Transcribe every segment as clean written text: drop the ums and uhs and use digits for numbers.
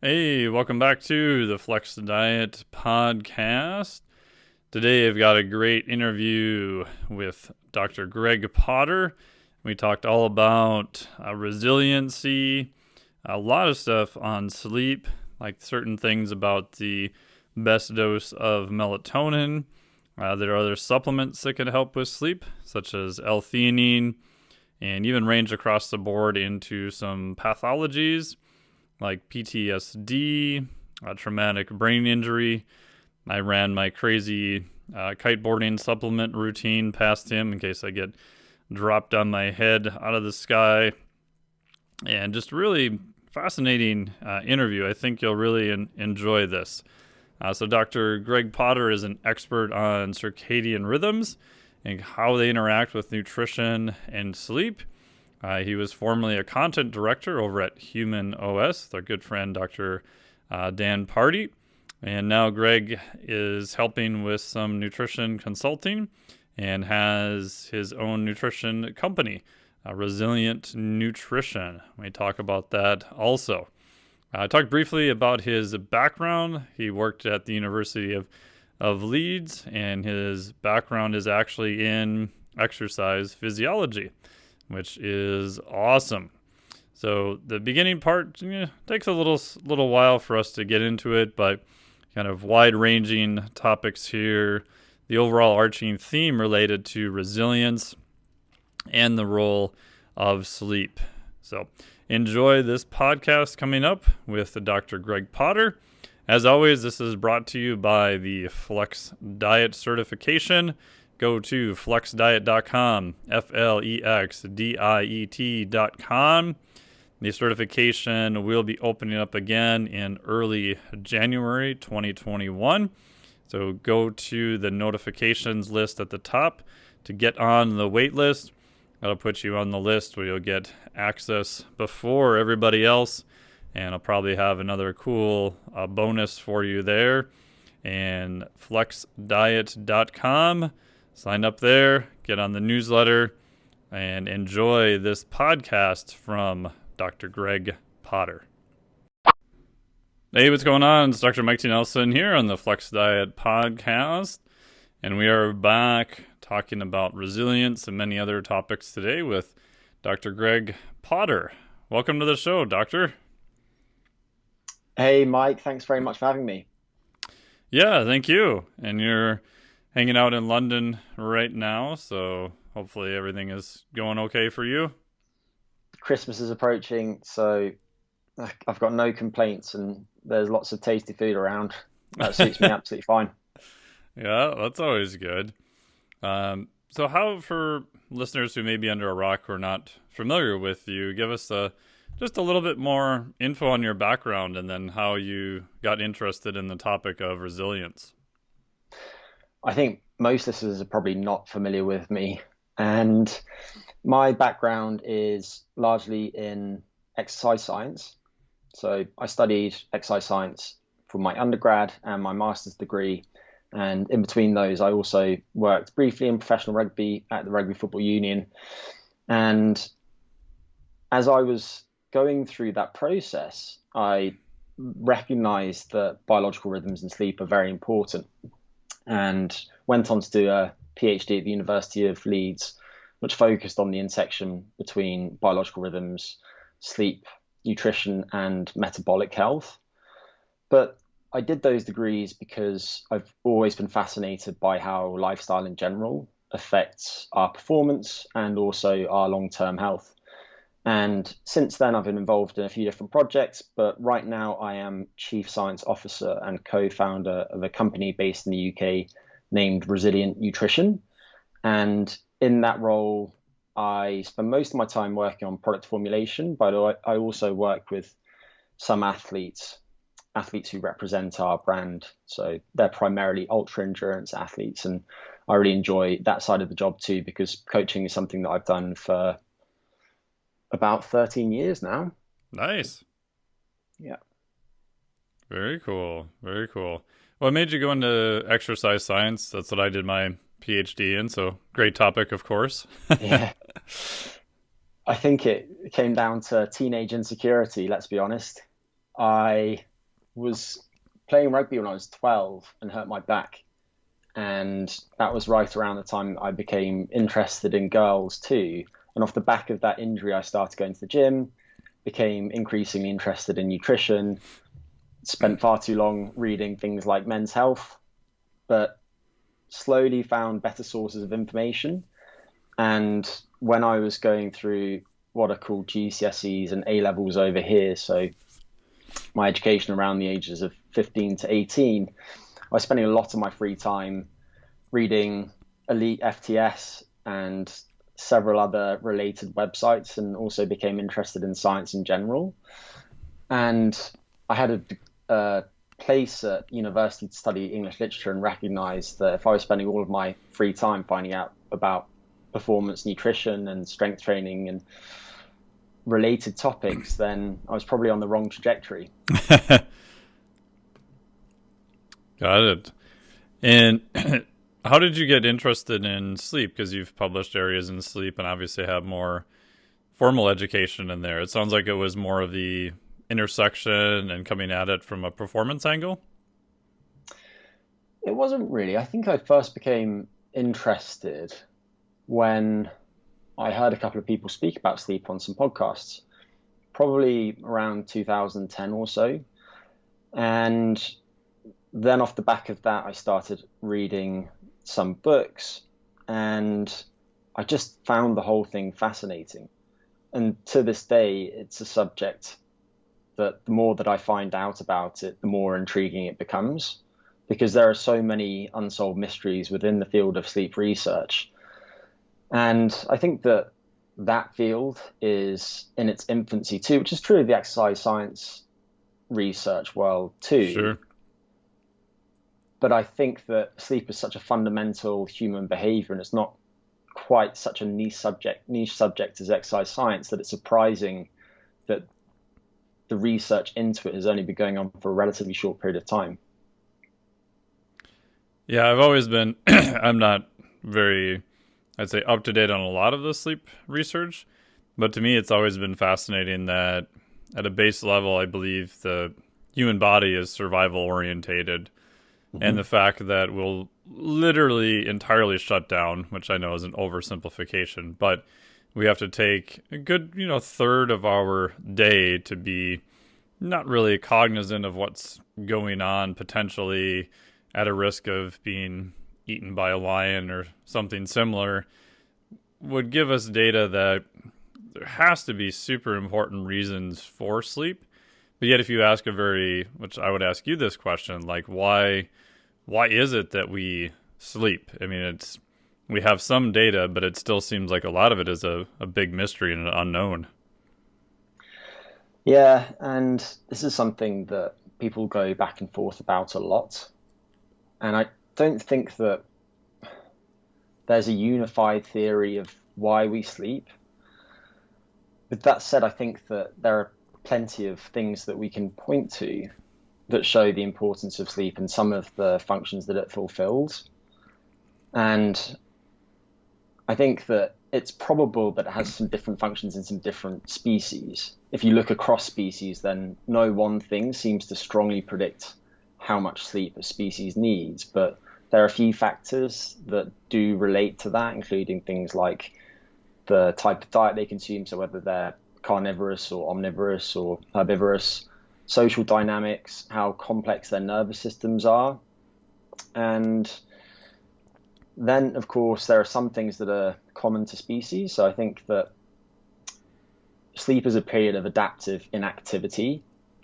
Hey, welcome back to the Flex Diet podcast. Today I've got a great interview with Dr. Greg Potter. We talked all about resiliency, a lot of stuff on sleep, like certain things about the best dose of melatonin. There are other supplements that can help with sleep, such as L-theanine, and even range across the board into some pathologies like PTSD, traumatic brain injury. I ran my crazy kiteboarding supplement routine past him in case I get dropped on my head out of the sky. And just really fascinating interview. I think you'll really enjoy this. So Dr. Greg Potter is an expert on circadian rhythms and how they interact with nutrition and sleep. He was formerly a content director over at Human OS with our good friend Dr. Dan Party. And now Greg is helping with some nutrition consulting and has his own nutrition company, Resilient Nutrition. We talk about that also. I talked briefly about his background. He worked at the University of Leeds, and his background is actually in exercise physiology, which is awesome. So the beginning part takes a little while for us to get into it, but kind of wide-ranging topics here. The overall arching theme related to resilience and the role of sleep. So enjoy this podcast coming up with Dr. Greg Potter. As always, this is brought to you by the Flex Diet certification. Go to flexdiet.com, FLEXDIET.com. The certification will be opening up again in early January 2021. So go to the notifications list at the top to get on the wait list. That'll put you on the list where you'll get access before everybody else. And I'll probably have another cool bonus for you there. And flexdiet.com. Sign up there, get on the newsletter, and enjoy this podcast from Dr. Greg Potter. Hey, what's going on? It's Dr. Mike T. Nelson here on the Flex Diet podcast, and we are back talking about resilience and many other topics today with Dr. Greg Potter. Welcome to the show, Doctor. Hey, Mike. Thanks very much for having me. Yeah, thank you. And you're hanging out in London right now, so hopefully everything is going okay for you. Christmas is approaching, so I've got no complaints, and there's lots of tasty food around. That suits me absolutely fine. Yeah, that's always good. So how, for listeners who may be under a rock who are not familiar with you, give us just a little bit more info on your background and then how you got interested in the topic of resilience. I think most listeners are probably not familiar with me, and my background is largely in exercise science. So I studied exercise science for my undergrad and my master's degree. And in between those, I also worked briefly in professional rugby at the Rugby Football Union. And as I was going through that process, I recognized that biological rhythms and sleep are very important, and went on to do a PhD at the University of Leeds, which focused on the intersection between biological rhythms, sleep, nutrition, and metabolic health. But I did those degrees because I've always been fascinated by how lifestyle in general affects our performance and also our long-term health. And since then, I've been involved in a few different projects, but right now I am Chief Science Officer and co-founder of a company based in the UK named Resilient Nutrition. And in that role, I spend most of my time working on product formulation, but I also work with some athletes who represent our brand. So they're primarily ultra endurance athletes, and I really enjoy that side of the job too, because coaching is something that I've done for about 13 years now. Nice. Yeah. Very cool. Very cool. What made you go into exercise science? That's what I did my PhD in, so great topic, of course. Yeah. I think it came down to teenage insecurity, let's be honest. I was playing rugby when I was 12 and hurt my back. And that was right around the time I became interested in girls too. And off the back of that injury, I started going to the gym, became increasingly interested in nutrition, spent far too long reading things like Men's Health, but slowly found better sources of information. And when I was going through what are called GCSEs and A levels over here, so my education around the ages of 15 to 18, I was spending a lot of my free time reading Elite FTS and several other related websites, and also became interested in science in general. And I had a place at university to study English literature and recognized that if I was spending all of my free time finding out about performance nutrition and strength training and related topics, then I was probably on the wrong trajectory. Got it. And how did you get interested in sleep? Because you've published areas in sleep and obviously have more formal education in there. It sounds like it was more of the intersection and coming at it from a performance angle. It wasn't really. I think I first became interested when I heard a couple of people speak about sleep on some podcasts, probably around 2010 or so. And then off the back of that, I started reading some books, and I just found the whole thing fascinating. And to this day, it's a subject that the more that I find out about it, the more intriguing it becomes, because there are so many unsolved mysteries within the field of sleep research. And I think that that field is in its infancy too, which is true of the exercise science research world too. Sure. But I think that sleep is such a fundamental human behavior, and it's not quite such a niche subject as exercise science, that it's surprising that the research into it has only been going on for a relatively short period of time. Yeah, I've always been, I'm not very, I'd say, up to date on a lot of the sleep research, but to me, it's always been fascinating that at a base level, I believe the human body is survival orientated. Mm-hmm. And the fact that we'll literally entirely shut down, which I know is an oversimplification, but we have to take a good, third of our day to be not really cognizant of what's going on, potentially at a risk of being eaten by a lion or something similar, would give us data that there has to be super important reasons for sleep. But yet if you ask which I would ask you this question, like why is it that we sleep? I mean, we have some data, but it still seems like a lot of it is a big mystery and an unknown. Yeah, and this is something that people go back and forth about a lot. And I don't think that there's a unified theory of why we sleep. With that said, I think that there are plenty of things that we can point to that show the importance of sleep and some of the functions that it fulfills. And I think that it's probable that it has some different functions in some different species. If you look across species, then no one thing seems to strongly predict how much sleep a species needs, but there are a few factors that do relate to that, including things like the type of diet they consume, so whether they're carnivorous or omnivorous or herbivorous, social dynamics, how complex their nervous systems are. And then, of course, there are some things that are common to species. So I think that sleep is a period of adaptive inactivity.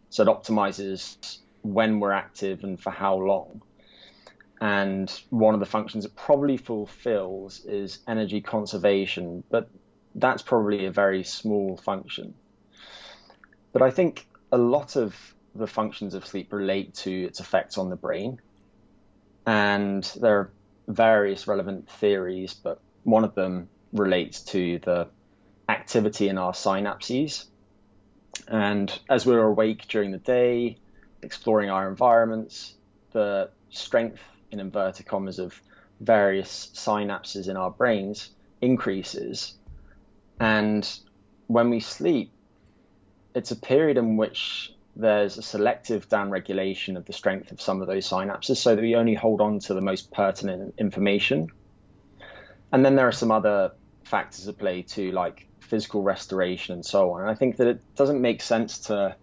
So it optimizes when we're active and for how long. And one of the functions it probably fulfills is energy conservation, but that's probably a very small function. But I think a lot of the functions of sleep relate to its effects on the brain. And there are various relevant theories, but one of them relates to the activity in our synapses. And as we're awake during the day, exploring our environments, the strength, in inverted commas, of various synapses in our brains increases. And when we sleep, it's a period in which there's a selective downregulation of the strength of some of those synapses so that we only hold on to the most pertinent information. And then there are some other factors at play too, like physical restoration and so on. And I think that it doesn't make sense to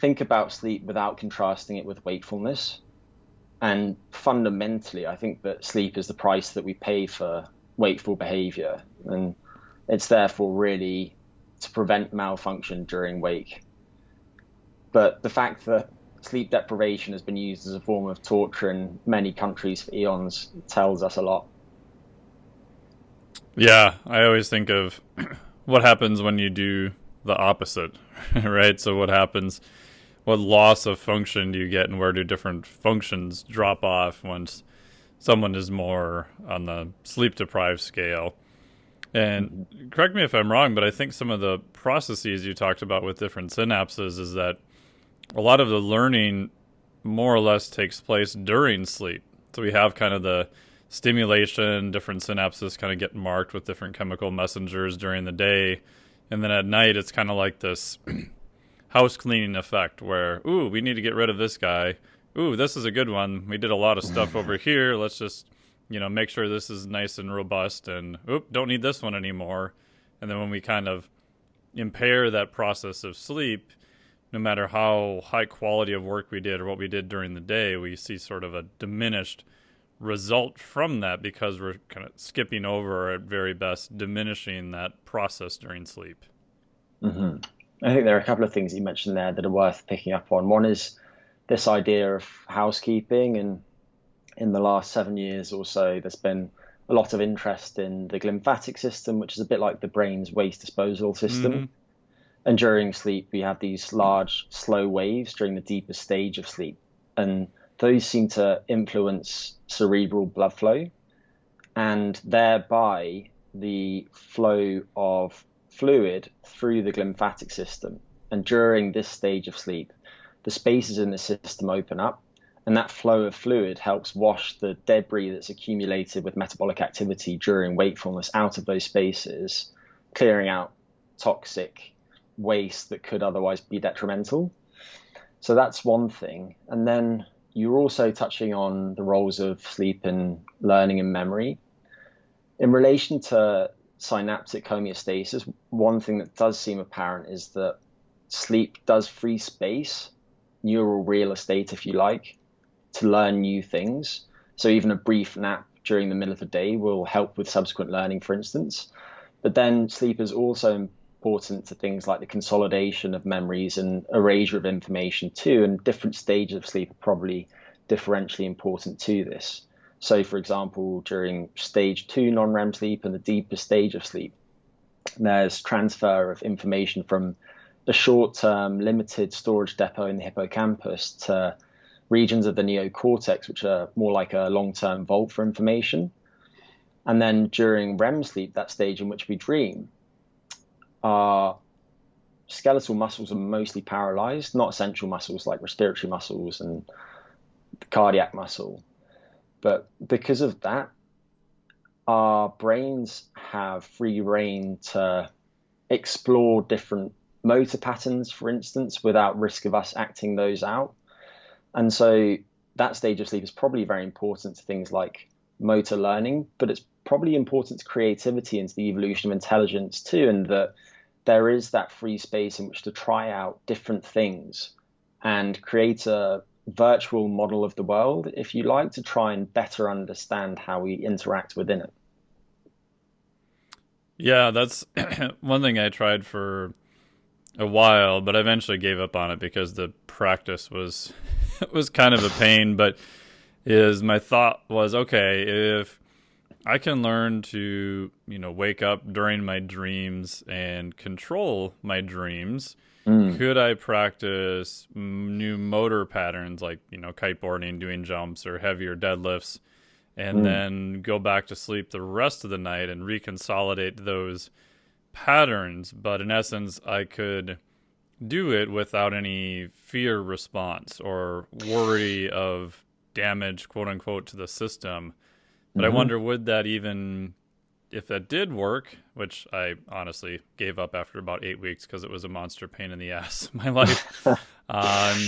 think about sleep without contrasting it with wakefulness. And fundamentally, I think that sleep is the price that we pay for wakeful behavior. And it's therefore really to prevent malfunction during wake. But the fact that sleep deprivation has been used as a form of torture in many countries for eons tells us a lot. Yeah, I always think of what happens when you do the opposite, right? So what loss of function do you get, and where do different functions drop off once someone is more on the sleep deprived scale? And correct me if I'm wrong, but I think some of the processes you talked about with different synapses is that a lot of the learning more or less takes place during sleep. So we have kind of the stimulation, different synapses kind of get marked with different chemical messengers during the day. And then at night, it's kind of like this house cleaning effect where, ooh, we need to get rid of this guy. Ooh, this is a good one. We did a lot of stuff over here. Let's just, make sure this is nice and robust, and oop, don't need this one anymore. And then when we kind of impair that process of sleep, no matter how high quality of work we did or what we did during the day, we see sort of a diminished result from that because we're kind of skipping over, or at very best diminishing that process during sleep. Mm-hmm. I think there are a couple of things you mentioned there that are worth picking up on. One is this idea of housekeeping, and in the last 7 years or so, there's been a lot of interest in the glymphatic system, which is a bit like the brain's waste disposal system. Mm-hmm. And during sleep, we have these large, slow waves during the deepest stage of sleep. And those seem to influence cerebral blood flow and thereby the flow of fluid through the glymphatic system. And during this stage of sleep, the spaces in the system open up, and that flow of fluid helps wash the debris that's accumulated with metabolic activity during wakefulness out of those spaces, clearing out toxic waste that could otherwise be detrimental. So that's one thing. And then you're also touching on the roles of sleep in learning and memory. In relation to synaptic homeostasis, one thing that does seem apparent is that sleep does free space, neural real estate, if you like, to learn new things. So even a brief nap during the middle of the day will help with subsequent learning, for instance. But then sleep is also important to things like the consolidation of memories and erasure of information too, and different stages of sleep are probably differentially important to this. So for example, during stage 2 non-REM sleep and the deepest stage of sleep, there's transfer of information from a short-term limited storage depot in the hippocampus to regions of the neocortex, which are more like a long-term vault for information. And then during REM sleep, that stage in which we dream, our skeletal muscles are mostly paralyzed, not essential muscles like respiratory muscles and the cardiac muscle. But because of that, our brains have free rein to explore different motor patterns, for instance, without risk of us acting those out. And so that stage of sleep is probably very important to things like motor learning, but it's probably important to creativity and to the evolution of intelligence too, and that there is that free space in which to try out different things and create a virtual model of the world, if you like, to try and better understand how we interact within it. Yeah, that's one thing I tried for a while, but I eventually gave up on it because the practice was was kind of a pain. But my thought was, okay, if I can learn to, wake up during my dreams and control my dreams, could I practice new motor patterns like, kiteboarding, doing jumps or heavier deadlifts, and then go back to sleep the rest of the night and reconsolidate those patterns? But in essence, I could do it without any fear response or worry of damage, quote unquote, to the system. But I wonder, would that even, if that did work, which I honestly gave up after about 8 weeks because it was a monster pain in the ass, my life, Um,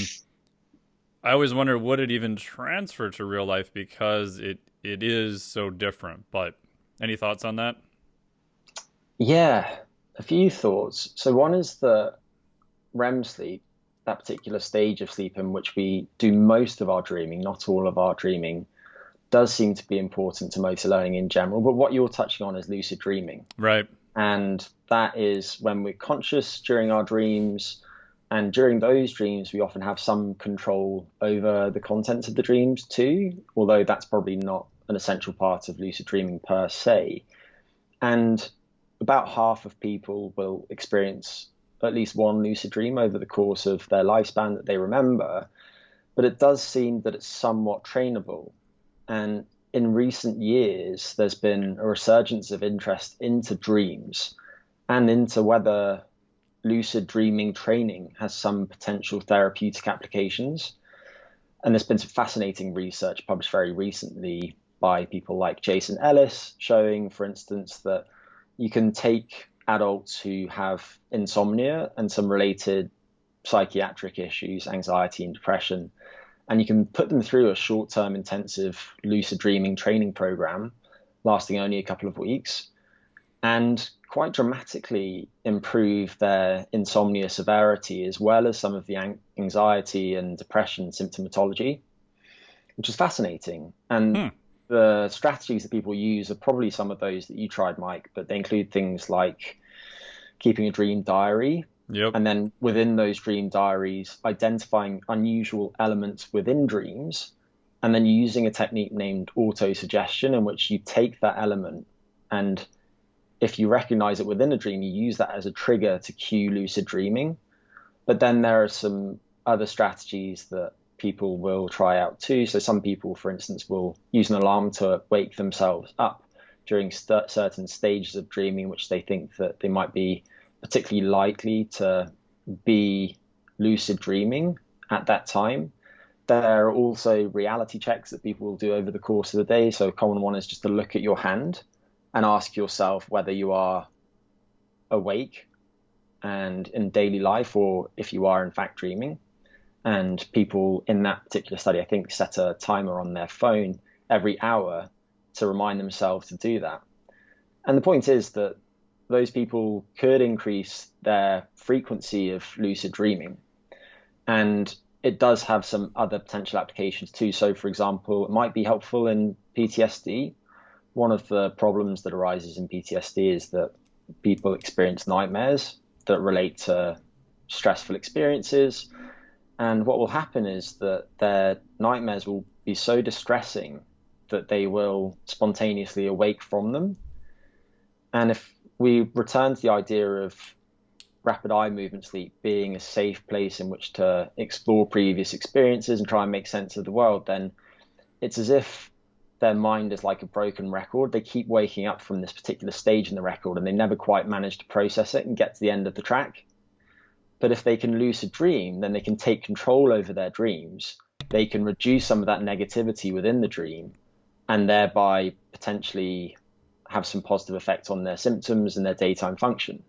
I always wonder, would it even transfer to real life because it is so different. But any thoughts on that? Yeah, a few thoughts. So one is that REM sleep, that particular stage of sleep in which we do most of our dreaming, not all of our dreaming, does seem to be important to motor learning in general. But what you're touching on is lucid dreaming. Right. And that is when we're conscious during our dreams. And during those dreams, we often have some control over the contents of the dreams too, although that's probably not an essential part of lucid dreaming per se. And about half of people will experience at least one lucid dream over the course of their lifespan that they remember. But it does seem that it's somewhat trainable. And in recent years, there's been a resurgence of interest into dreams and into whether lucid dreaming training has some potential therapeutic applications. And there's been some fascinating research published very recently by people like Jason Ellis, showing, for instance, that you can take adults who have insomnia and some related psychiatric issues, anxiety and depression, and you can put them through a short-term intensive lucid dreaming training program lasting only a couple of weeks and quite dramatically improve their insomnia severity as well as some of the anxiety and depression symptomatology, which is fascinating. And Hmm. the strategies that people use are probably some of those that you tried, Mike, but they include things like keeping a dream diary, Yep. and then within those dream diaries, identifying unusual elements within dreams, and then using a technique named auto-suggestion, in which you take that element and if you recognize it within a dream, you use that as a trigger to cue lucid dreaming. But then there are some other strategies that people will try out too. So some people, for instance, will use an alarm to wake themselves up during certain stages of dreaming, which they think that they might be particularly likely to be lucid dreaming at that time. There are also reality checks that people will do over the course of the day. So a common one is just to look at your hand and ask yourself whether you are awake and in daily life or if you are in fact dreaming. And people in that particular study, I think, set a timer on their phone every hour to remind themselves to do that. And the point is that those people could increase their frequency of lucid dreaming. And it does have some other potential applications too. So, for example, it might be helpful in PTSD. One of the problems that arises in PTSD is that people experience nightmares that relate to stressful experiences. And what will happen is that their nightmares will be so distressing that they will spontaneously awake from them. And if we return to the idea of rapid eye movement sleep being a safe place in which to explore previous experiences and try and make sense of the world, then it's as if their mind is like a broken record. They keep waking up from this particular stage in the record and they never quite manage to process it and get to the end of the track. But if they can lucid dream, then they can take control over their dreams. They can reduce some of that negativity within the dream and thereby potentially have some positive effect on their symptoms and their daytime function.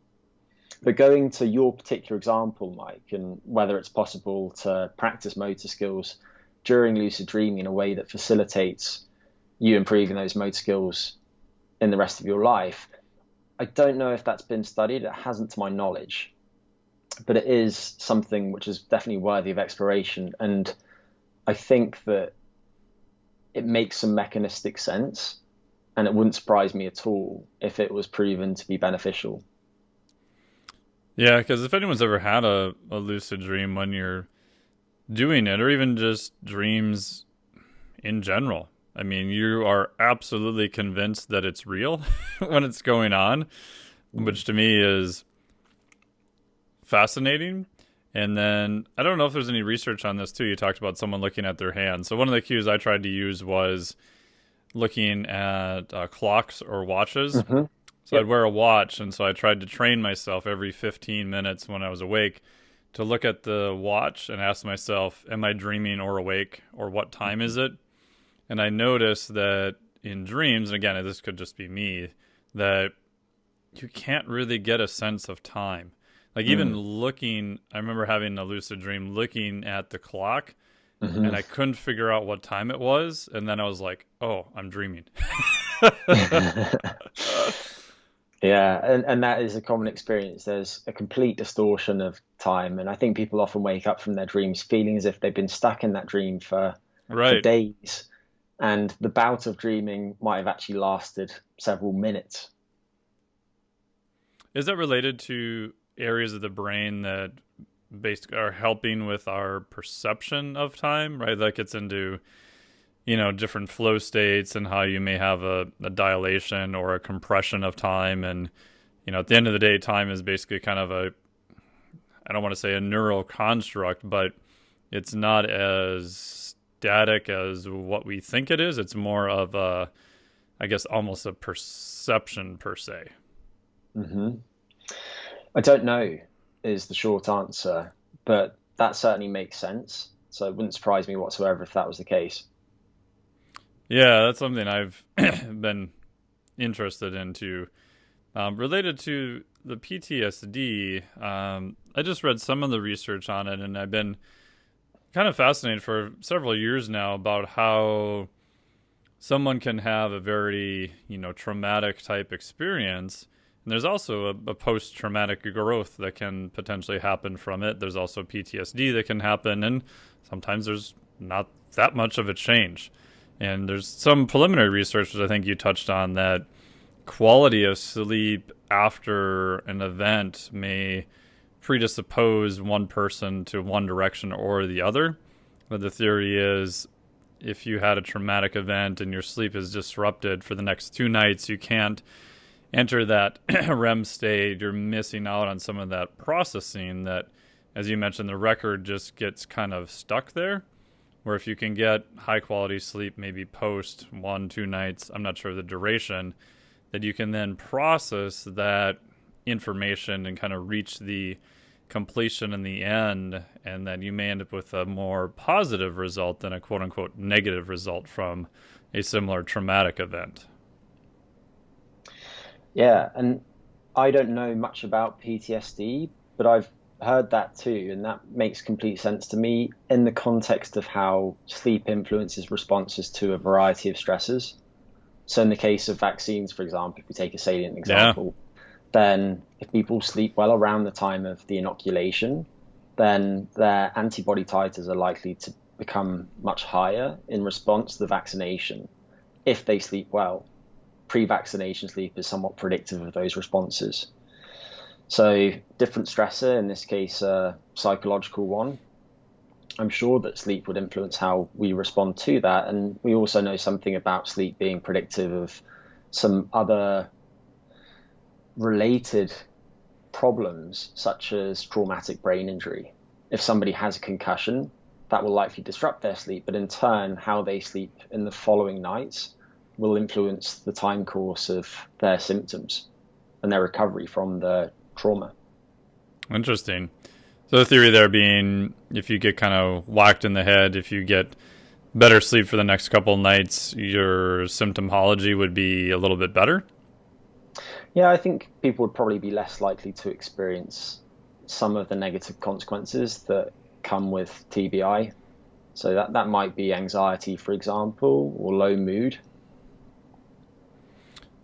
But going to your particular example, Mike, and whether it's possible to practice motor skills during lucid dreaming in a way that facilitates you improving those motor skills in the rest of your life, I don't know if that's been studied. It hasn't to my knowledge, but it is something which is definitely worthy of exploration. And I think that it makes some mechanistic sense, and it wouldn't surprise me at all if it was proven to be beneficial. Yeah, because if anyone's ever had a lucid dream when you're doing it, or even just dreams in general, I mean, you are absolutely convinced that it's real when it's going on, which to me is fascinating. And then I don't know if there's any research on this too. You talked about someone looking at their hands. So one of the cues I tried to use was looking at clocks or watches. Mm-hmm. So I'd Yep. wear a watch, and so I tried to train myself every 15 minutes when I was awake to look at the watch and ask myself, am I dreaming or awake, or what time is it? And I noticed that in dreams, and again, this could just be me, that you can't really get a sense of time. Like even looking, I remember having a lucid dream looking at the clock, Mm-hmm. and I couldn't figure out what time it was, and then I was like, "Oh, I'm dreaming." Yeah, and that is a common experience. There's a complete distortion of time, and I think people often wake up from their dreams feeling as if they've been stuck in that dream for Right. days, and the bout of dreaming might have actually lasted several minutes. Is that related to areas of the brain that basically are helping with our perception of time, right? That gets into, different flow states and how you may have a dilation or a compression of time. And, at the end of the day, time is basically kind of I don't want to say a neural construct, but it's not as static as what we think it is. It's more of I guess, almost a perception per se. Hmm. I don't know is the short answer, but that certainly makes sense. So it wouldn't surprise me whatsoever if that was the case. Yeah, that's something I've been interested into. Related to the PTSD, I just read some of the research on it, and I've been kind of fascinated for several years now about how someone can have a very, traumatic type experience. And there's also a post-traumatic growth that can potentially happen from it. There's also PTSD that can happen, and sometimes there's not that much of a change. And there's some preliminary research that I think you touched on that quality of sleep after an event may predispose one person to one direction or the other. But the theory is if you had a traumatic event and your sleep is disrupted for the next 2 nights, you can't enter that REM state. You're missing out on some of that processing that, as you mentioned, the record just gets kind of stuck there. Where if you can get high quality sleep, maybe post 1, 2 nights, I'm not sure the duration, that you can then process that information and kind of reach the completion in the end, and then you may end up with a more positive result than a quote unquote negative result from a similar traumatic event. Yeah, and I don't know much about PTSD, but I've heard that too, and that makes complete sense to me in the context of how sleep influences responses to a variety of stressors. So, in the case of vaccines, for example, if we take a salient Yeah, example, then if people sleep well around the time of the inoculation, then their antibody titers are likely to become much higher in response to the vaccination if they sleep well. Pre-vaccination sleep is somewhat predictive of those responses. So different stressor, in this case, a psychological one. I'm sure that sleep would influence how we respond to that. And we also know something about sleep being predictive of some other related problems, such as traumatic brain injury. If somebody has a concussion, that will likely disrupt their sleep, but in turn, how they sleep in the following nights will influence the time course of their symptoms and their recovery from the trauma. interesting. So the theory there being if you get kind of whacked in the head, if you get better sleep for the next couple of nights, your symptomology would be a little bit better. Yeah, I think people would probably be less likely to experience some of the negative consequences that come with TBI. So that might be anxiety, for example, or low mood.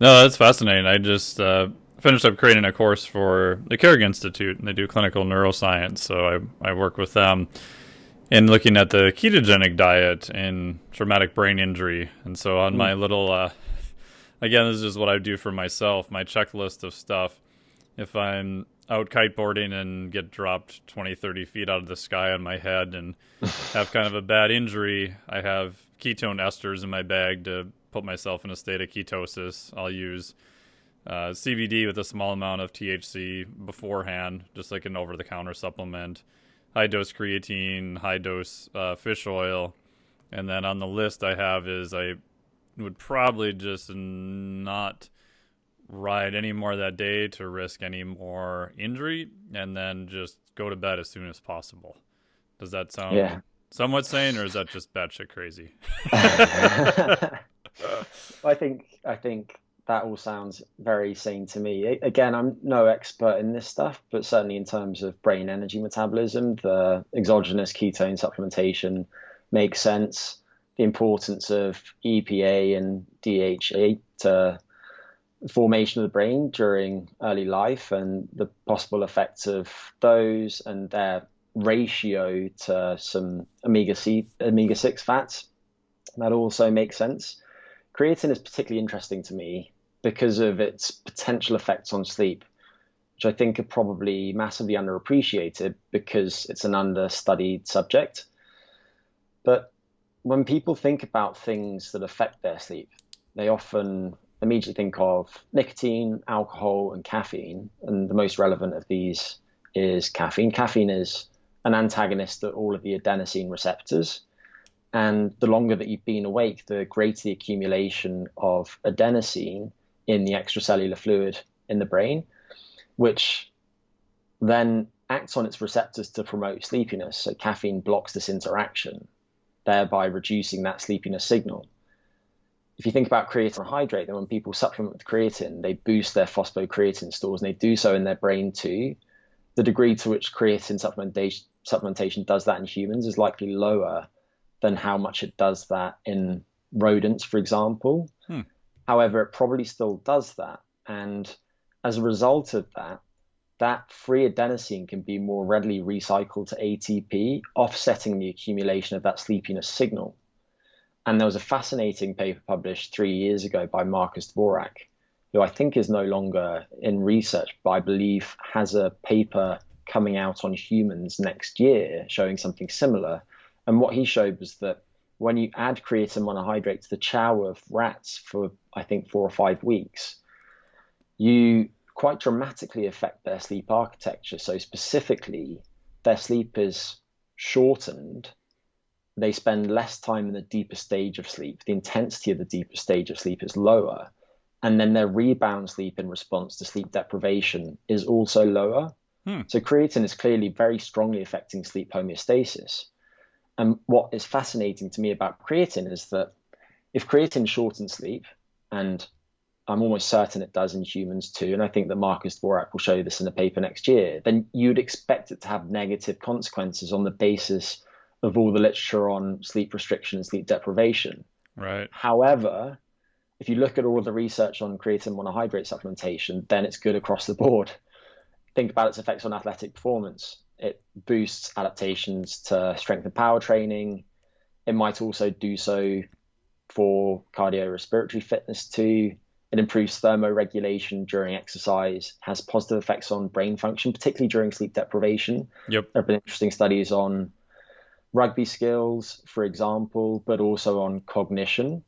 No, that's fascinating. I just finished up creating a course for the Carrick Institute, and they do clinical neuroscience. So I work with them in looking at the ketogenic diet in traumatic brain injury. And so on my little, again, this is just what I do for myself, my checklist of stuff. If I'm out kiteboarding and get dropped 20, 30 feet out of the sky on my head and have kind of a bad injury, I have ketone esters in my bag to put myself in a state of ketosis. I'll use CBD with a small amount of THC beforehand, just like an over-the-counter supplement. High dose creatine, high dose fish oil, and then on the list I have is I would probably just not ride any more that day to risk any more injury, and then just go to bed as soon as possible. Does that sound Yeah. somewhat sane, or is that just batshit crazy? I think that all sounds very sane to me. Again, I'm no expert in this stuff, but certainly in terms of brain energy metabolism, the exogenous ketone supplementation makes sense. The importance of EPA and DHA to formation of the brain during early life and the possible effects of those and their ratio to some omega 6 fats. That also makes sense. Creatine is particularly interesting to me because of its potential effects on sleep, which I think are probably massively underappreciated because it's an understudied subject. But when people think about things that affect their sleep, they often immediately think of nicotine, alcohol, and caffeine. And the most relevant of these is caffeine. Caffeine is an antagonist at all of the adenosine receptors. And the longer that you've been awake, the greater the accumulation of adenosine in the extracellular fluid in the brain, which then acts on its receptors to promote sleepiness. So caffeine blocks this interaction, thereby reducing that sleepiness signal. If you think about creatine hydrate, then when people supplement with creatine, they boost their phosphocreatine stores, and they do so in their brain too. The degree to which creatine supplementation does that in humans is likely lower than how much it does that in rodents, for example. However, it probably still does that. And as a result of that, that free adenosine can be more readily recycled to ATP, offsetting the accumulation of that sleepiness signal. And there was a fascinating paper published 3 years ago by Marcus Dvorak, who I think is no longer in research, but I believe has a paper coming out on humans next year showing something similar. And what he showed was that when you add creatine monohydrate to the chow of rats for, I think, 4 or 5 weeks, you quite dramatically affect their sleep architecture. So specifically, their sleep is shortened. They spend less time in the deeper stage of sleep. The intensity of the deeper stage of sleep is lower. And then their rebound sleep in response to sleep deprivation is also lower. So creatine is clearly very strongly affecting sleep homeostasis. And what is fascinating to me about creatine is that if creatine shortens sleep, and I'm almost certain it does in humans too, and I think that Marcus Dvorak will show this in a paper next year, then you'd expect it to have negative consequences on the basis of all the literature on sleep restriction and sleep deprivation. Right. However, if you look at all of the research on creatine monohydrate supplementation, then it's good across the board. Think about its effects on athletic performance. It boosts adaptations to strength and power training. It might also do so for cardiorespiratory fitness too. It improves thermoregulation during exercise, has positive effects on brain function, particularly during sleep deprivation. Yep. There have been interesting studies on rugby skills, for example, but also on cognition.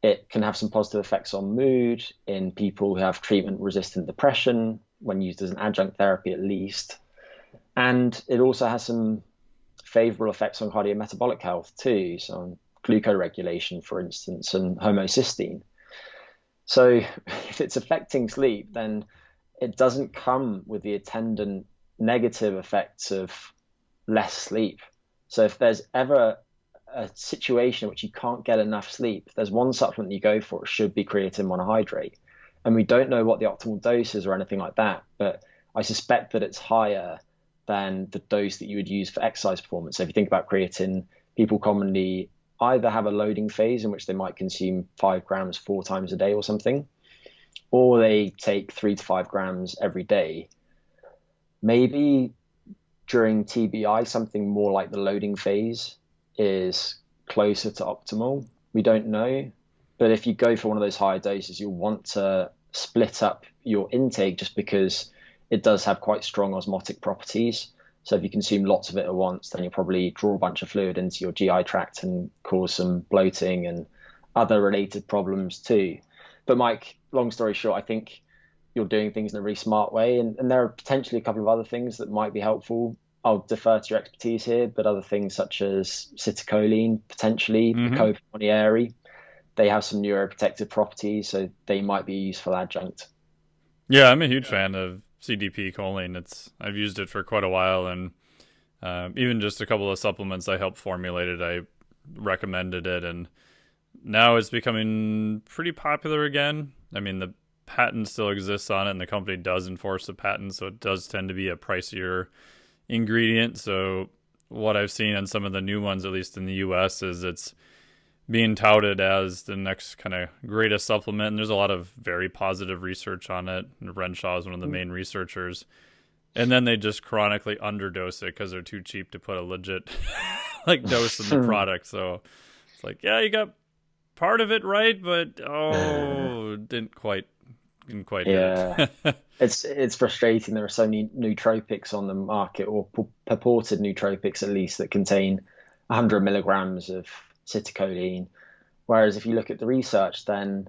It can have some positive effects on mood in people who have treatment-resistant depression, when used as an adjunct therapy at least. And it also has some favorable effects on cardiometabolic health too, so on glucoregulation, for instance, and homocysteine. So if it's affecting sleep, then it doesn't come with the attendant negative effects of less sleep. So if there's ever a situation in which you can't get enough sleep, there's one supplement you go for, it should be creatine monohydrate. And we don't know what the optimal dose is or anything like that, but I suspect that it's higher than the dose that you would use for exercise performance. So if you think about creatine, people commonly either have a loading phase in which they might consume 5 grams 4 times a day or something, or they take 3 to 5 grams every day. Maybe during TBI, something more like the loading phase is closer to optimal. We don't know. But if you go for one of those higher doses, you'll want to split up your intake just because it does have quite strong osmotic properties. So if you consume lots of it at once, then you'll probably draw a bunch of fluid into your GI tract and cause some bloating and other related problems too. But Mike, long story short, I think you're doing things in a really smart way. And there are potentially a couple of other things that might be helpful. I'll defer to your expertise here, but other things such as citicoline, potentially, Coponieri, they have some neuroprotective properties, so they might be a useful adjunct. Yeah, I'm a huge fan of CDP choline. I've used it for quite a while, and even just a couple of supplements I helped formulate it, I recommended it, and now it's becoming pretty popular again. I mean, the patent still exists on it, and the company does enforce the patent, so it does tend to be a pricier ingredient. So what I've seen on some of the new ones, at least in the US, is it's being touted as the next kind of greatest supplement. And there's a lot of very positive research on it. And Renshaw is one of the main researchers. And then they just chronically underdose it because they're too cheap to put a legit like dose in the product. So it's like, yeah, you got part of it right, but didn't quite Yeah, hit it. it's frustrating. There are so many nootropics on the market, or purported nootropics at least, that contain 100 milligrams of citicoline. Whereas if you look at the research, then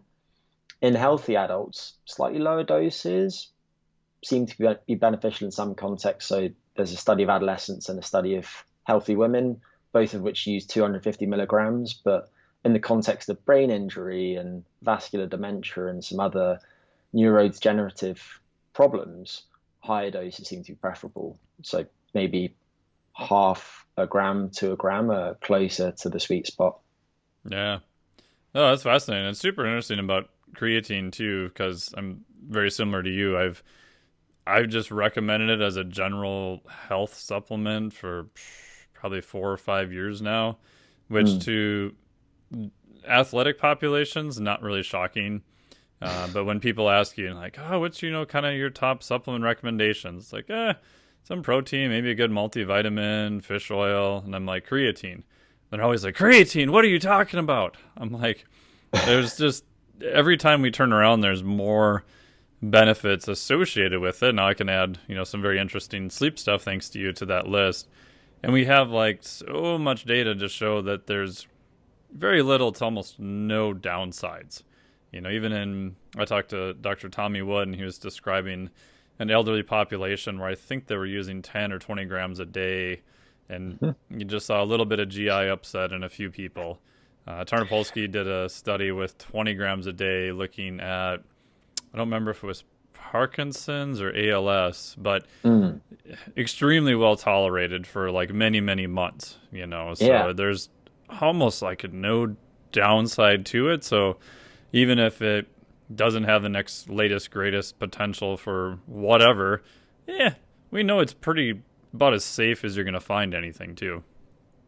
in healthy adults, slightly lower doses seem to be beneficial in some contexts. So there's a study of adolescents and a study of healthy women, both of which use 250 milligrams. But in the context of brain injury and vascular dementia and some other neurodegenerative problems, higher doses seem to be preferable. So maybe half a gram to a gram are closer to the sweet spot. Yeah. Oh, that's fascinating. It's super interesting about creatine too, because I'm very similar to you. I've just recommended it as a general health supplement for probably 4 or 5 years now, which to athletic populations, not really shocking. But when people ask you, like, oh, what's, kind of your top supplement recommendations? Like, some protein, maybe a good multivitamin, fish oil. And I'm like, creatine. They're always like, creatine, what are you talking about? I'm like, there's just, every time we turn around, there's more benefits associated with it. Now I can add, some very interesting sleep stuff thanks to you to that list. And we have like so much data to show that there's very little to almost no downsides. I talked to Dr. Tommy Wood, and he was describing an elderly population where I think they were using 10 or 20 grams a day, and you just saw a little bit of GI upset in a few people. Tarnopolsky did a study with 20 grams a day looking at, I don't remember if it was Parkinson's or ALS, but extremely well tolerated for like many, many months, So there's almost like no downside to it. So even if it doesn't have the next latest, greatest potential for whatever, we know it's pretty about as safe as you're going to find anything too.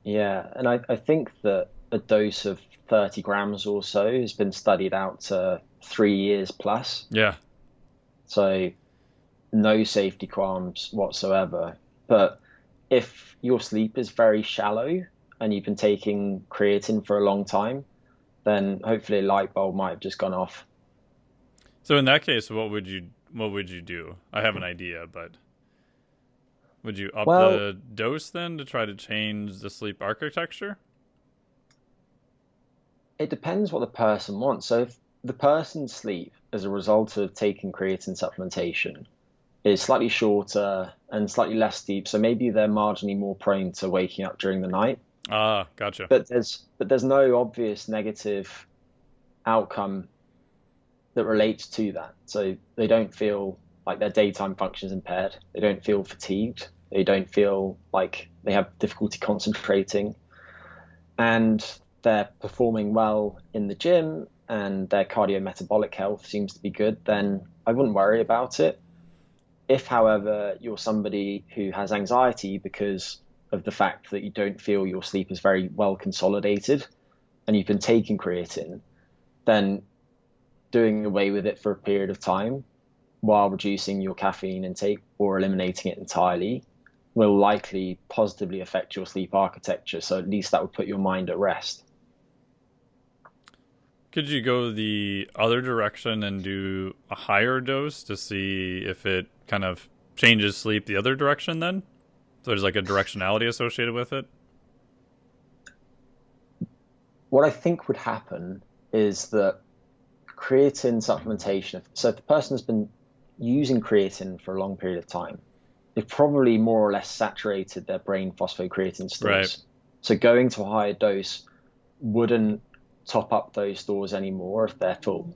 Yeah, and I think that a dose of 30 grams or so has been studied out to 3 years plus. Yeah. So no safety qualms whatsoever. But if your sleep is very shallow and you've been taking creatine for a long time, then hopefully a light bulb might have just gone off. So in that case, what would you do? I have an idea, but would you up the dose then to try to change the sleep architecture? It depends what the person wants. So if the person's sleep as a result of taking creatine supplementation is slightly shorter and slightly less deep, so maybe they're marginally more prone to waking up during the night. Ah, gotcha. But there's no obvious negative outcome that relates to that. So they don't feel like their daytime function is impaired. They don't feel fatigued. They don't feel like they have difficulty concentrating. And they're performing well in the gym and their cardiometabolic health seems to be good, then I wouldn't worry about it. If, however, you're somebody who has anxiety because of the fact that you don't feel your sleep is very well consolidated and you've been taking creatine, then doing away with it for a period of time while reducing your caffeine intake or eliminating it entirely will likely positively affect your sleep architecture. So at least that would put your mind at rest. Could you go the other direction and do a higher dose to see if it kind of changes sleep the other direction then? So there's like a directionality associated with it? What I think would happen is that creatine supplementation, so if the person has been using creatine for a long period of time, they've probably more or less saturated their brain phosphocreatine stores. Right. So going to a higher dose wouldn't top up those stores anymore if they're full.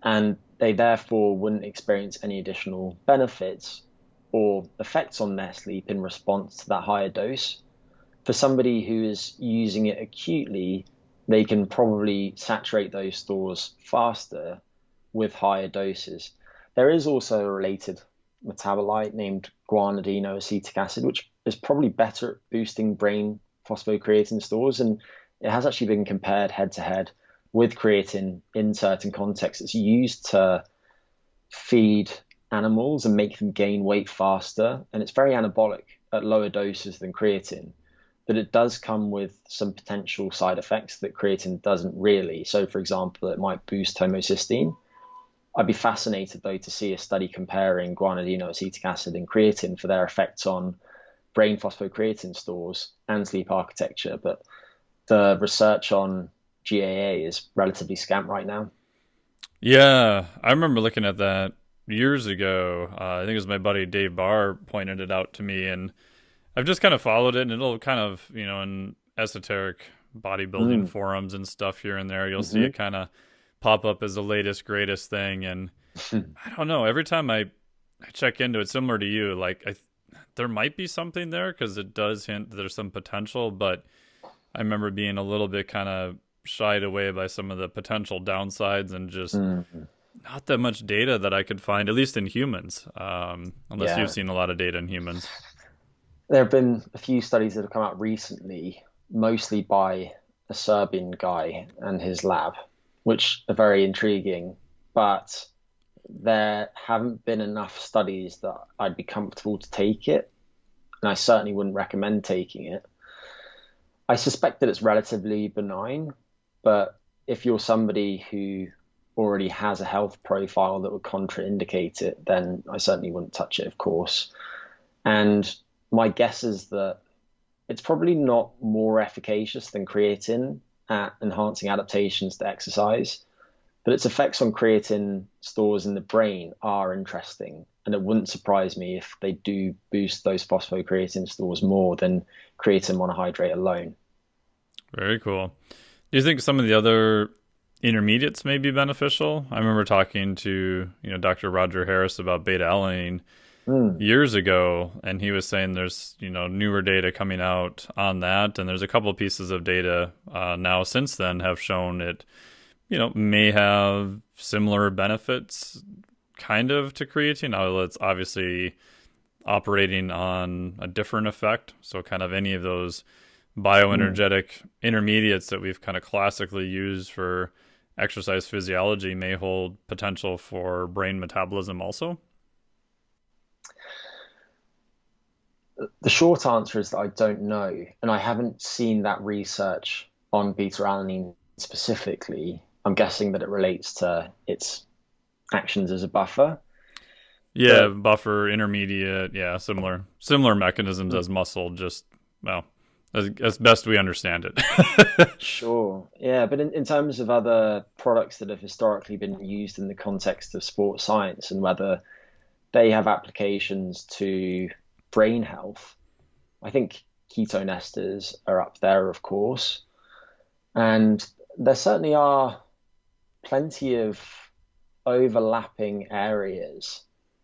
And they therefore wouldn't experience any additional benefits or effects on their sleep in response to that higher dose. For somebody who is using it acutely, they can probably saturate those stores faster, with higher doses. There is also a related metabolite named guanidinoacetic acid, which is probably better at boosting brain phosphocreatine stores. And it has actually been compared head to head with creatine in certain contexts. It's used to feed animals and make them gain weight faster. And it's very anabolic at lower doses than creatine. But it does come with some potential side effects that creatine doesn't really. So, for example, it might boost homocysteine. I'd be fascinated, though, to see a study comparing guanidinoacetic acid and creatine for their effects on brain phosphocreatine stores and sleep architecture. But the research on GAA is relatively scant right now. Yeah, I remember looking at that years ago. I think it was my buddy Dave Barr pointed it out to me, and I've just kind of followed it, and it'll kind of, in esoteric bodybuilding forums and stuff here and there, you'll see it kind of pop up as the latest, greatest thing. And I don't know, every time I check into it, similar to you, like there might be something there because it does hint that there's some potential, but I remember being a little bit kind of shied away by some of the potential downsides and just not that much data that I could find, at least in humans, unless you've seen a lot of data in humans. There have been a few studies that have come out recently, mostly by a Serbian guy and his lab, which are very intriguing, but there haven't been enough studies that I'd be comfortable to take it, and I certainly wouldn't recommend taking it. I suspect that it's relatively benign, but if you're somebody who already has a health profile that would contraindicate it, then I certainly wouldn't touch it, of course. And my guess is that it's probably not more efficacious than creatine at enhancing adaptations to exercise, but its effects on creatine stores in the brain are interesting. And it wouldn't surprise me if they do boost those phosphocreatine stores more than creatine monohydrate alone. Very cool. Do you think some of the other intermediates may be beneficial? I remember talking to, Dr. Roger Harris about beta-alanine years ago, and he was saying there's, newer data coming out on that, and there's a couple of pieces of data now since then have shown it, may have similar benefits kind of to creatine. Now it's obviously operating on a different effect, so kind of any of those bioenergetic intermediates that we've kind of classically used for exercise physiology may hold potential for brain metabolism also? The short answer is that I don't know, and I haven't seen that research on beta-alanine specifically. I'm guessing that it relates to its actions as a buffer. Yeah, buffer, intermediate, similar mechanisms as muscle, just, as best we understand it. Sure. Yeah, but in terms of other products that have historically been used in the context of sports science and whether they have applications to brain health, I think ketone esters are up there, of course. And there certainly are plenty of overlapping areas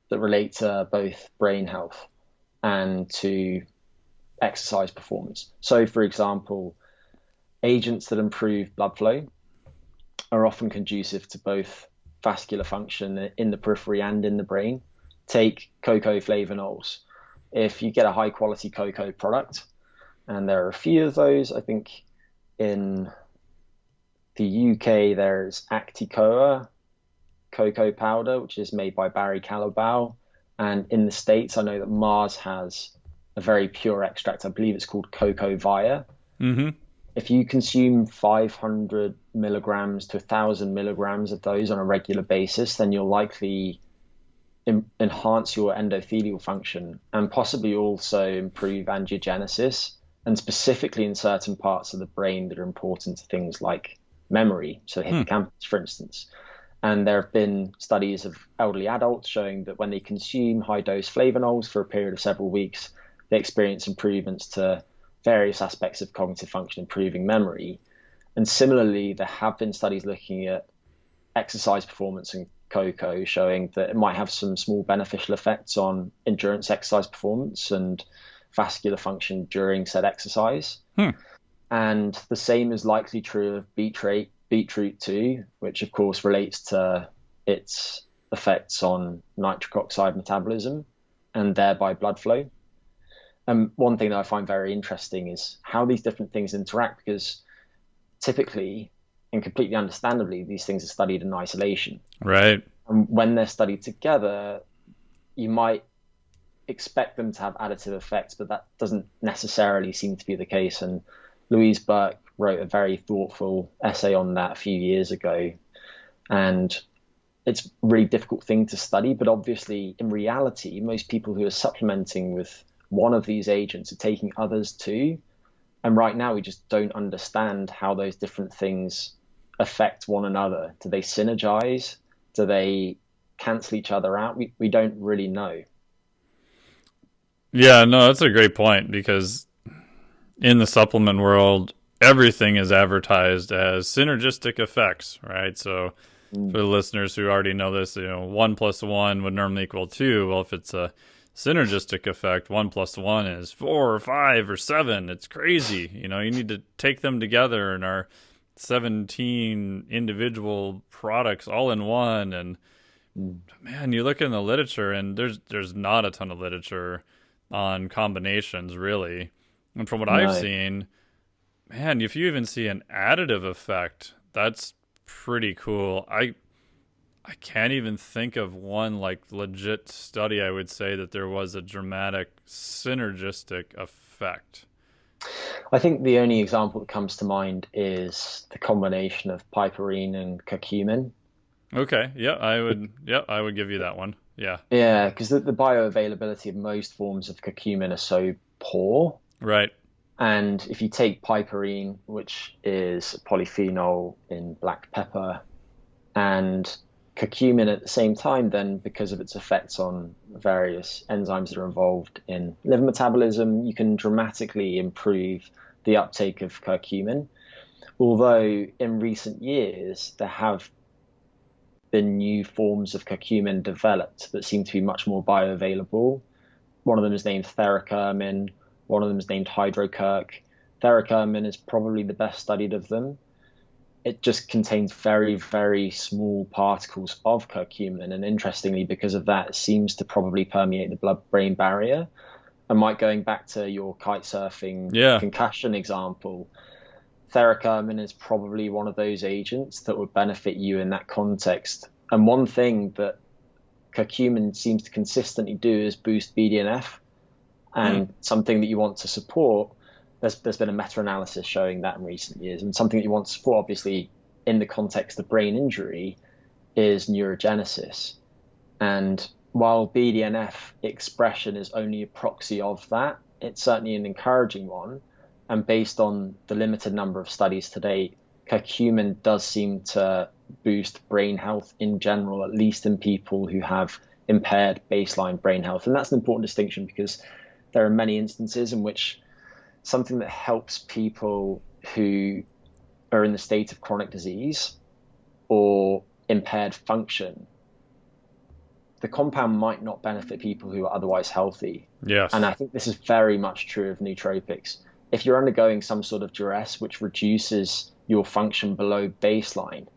that relate to both brain health and to exercise performance. So, for example, agents that improve blood flow are often conducive to both vascular function in the periphery and in the brain. Take cocoa flavonols. If you get a high quality cocoa product, and there are a few of those, I think in the UK there's Acticoa cocoa powder, which is made by Barry Callebaut. And in the States, I know that Mars has a very pure extract. I believe it's called Cocoa Via. If you consume 500 milligrams to 1,000 milligrams of those on a regular basis, then you'll likely enhance your endothelial function and possibly also improve angiogenesis, and specifically in certain parts of the brain that are important to things like memory, so hippocampus, for instance. And there have been studies of elderly adults showing that when they consume high-dose flavonols for a period of several weeks, they experience improvements to various aspects of cognitive function, improving memory. And similarly, there have been studies looking at exercise performance and cocoa showing that it might have some small beneficial effects on endurance exercise performance and vascular function during said exercise. And the same is likely true of beetroot too, which of course relates to its effects on nitric oxide metabolism and thereby blood flow. And one thing that I find very interesting is how these different things interact, because typically and completely understandably, these things are studied in isolation. Right. And when they're studied together, you might expect them to have additive effects, but that doesn't necessarily seem to be the case. And Louise Burke wrote a very thoughtful essay on that a few years ago. And it's a really difficult thing to study, but obviously in reality, most people who are supplementing with one of these agents are taking others too. And right now we just don't understand how those different things affect one another. Do they synergize? Do they cancel each other out? We don't really know. Yeah, no, that's a great point, because in the supplement world, everything is advertised as synergistic effects, right? So for the listeners who already know this, 1+1 would normally equal 2. Well, if it's a synergistic effect, 1+1 is 4 or 5 or 7. It's crazy. You need to take them together in our 17 individual products all in one. And man, you look in the literature, and there's not a ton of literature on combinations, really. And from what I've seen, man, if you even see an additive effect, that's pretty cool. I can't even think of one legit study I would say that there was a dramatic synergistic effect. I think the only example that comes to mind is the combination of piperine and curcumin. Okay, yeah, I would give you that one. Yeah. Yeah, because the bioavailability of most forms of curcumin are so poor. Right. And if you take piperine, which is a polyphenol in black pepper, and curcumin at the same time, then because of its effects on various enzymes that are involved in liver metabolism, you can dramatically improve the uptake of curcumin. Although in recent years, there have been new forms of curcumin developed that seem to be much more bioavailable. One of them is named theracurmin. One of them is named hydrocurc. Theracurmin is probably the best studied of them. It just contains very, very small particles of curcumin. And interestingly, because of that, it seems to probably permeate the blood-brain barrier. And Mike, going back to your kite surfing concussion example, theracurmin is probably one of those agents that would benefit you in that context. And one thing that curcumin seems to consistently do is boost BDNF, and something that you want to support. There's been a meta-analysis showing that in recent years, and something that you want to support, obviously, in the context of brain injury, is neurogenesis. And while BDNF expression is only a proxy of that, it's certainly an encouraging one. And based on the limited number of studies to date, curcumin does seem to boost brain health in general, at least in people who have impaired baseline brain health. And that's an important distinction, because there are many instances in which something that helps people who are in the state of chronic disease or impaired function, the compound might not benefit people who are otherwise healthy. Yes. And I think this is very much true of nootropics. If you're undergoing some sort of duress which reduces your function below baseline,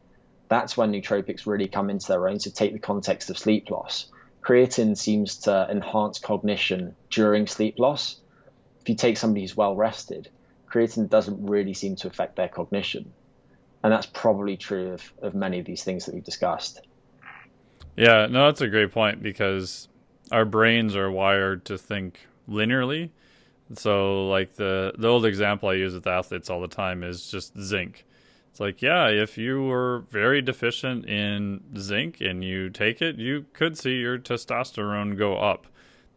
that's when nootropics really come into their own. So take the context of sleep loss. Creatine seems to enhance cognition during sleep loss. If you take somebody who's well rested, creatine doesn't really seem to affect their cognition. And that's probably true of many of these things that we've discussed. Yeah, no, that's a great point, because our brains are wired to think linearly. So like the old example I use with athletes all the time is just zinc. It's like, yeah, if you were very deficient in zinc and you take it, you could see your testosterone go up.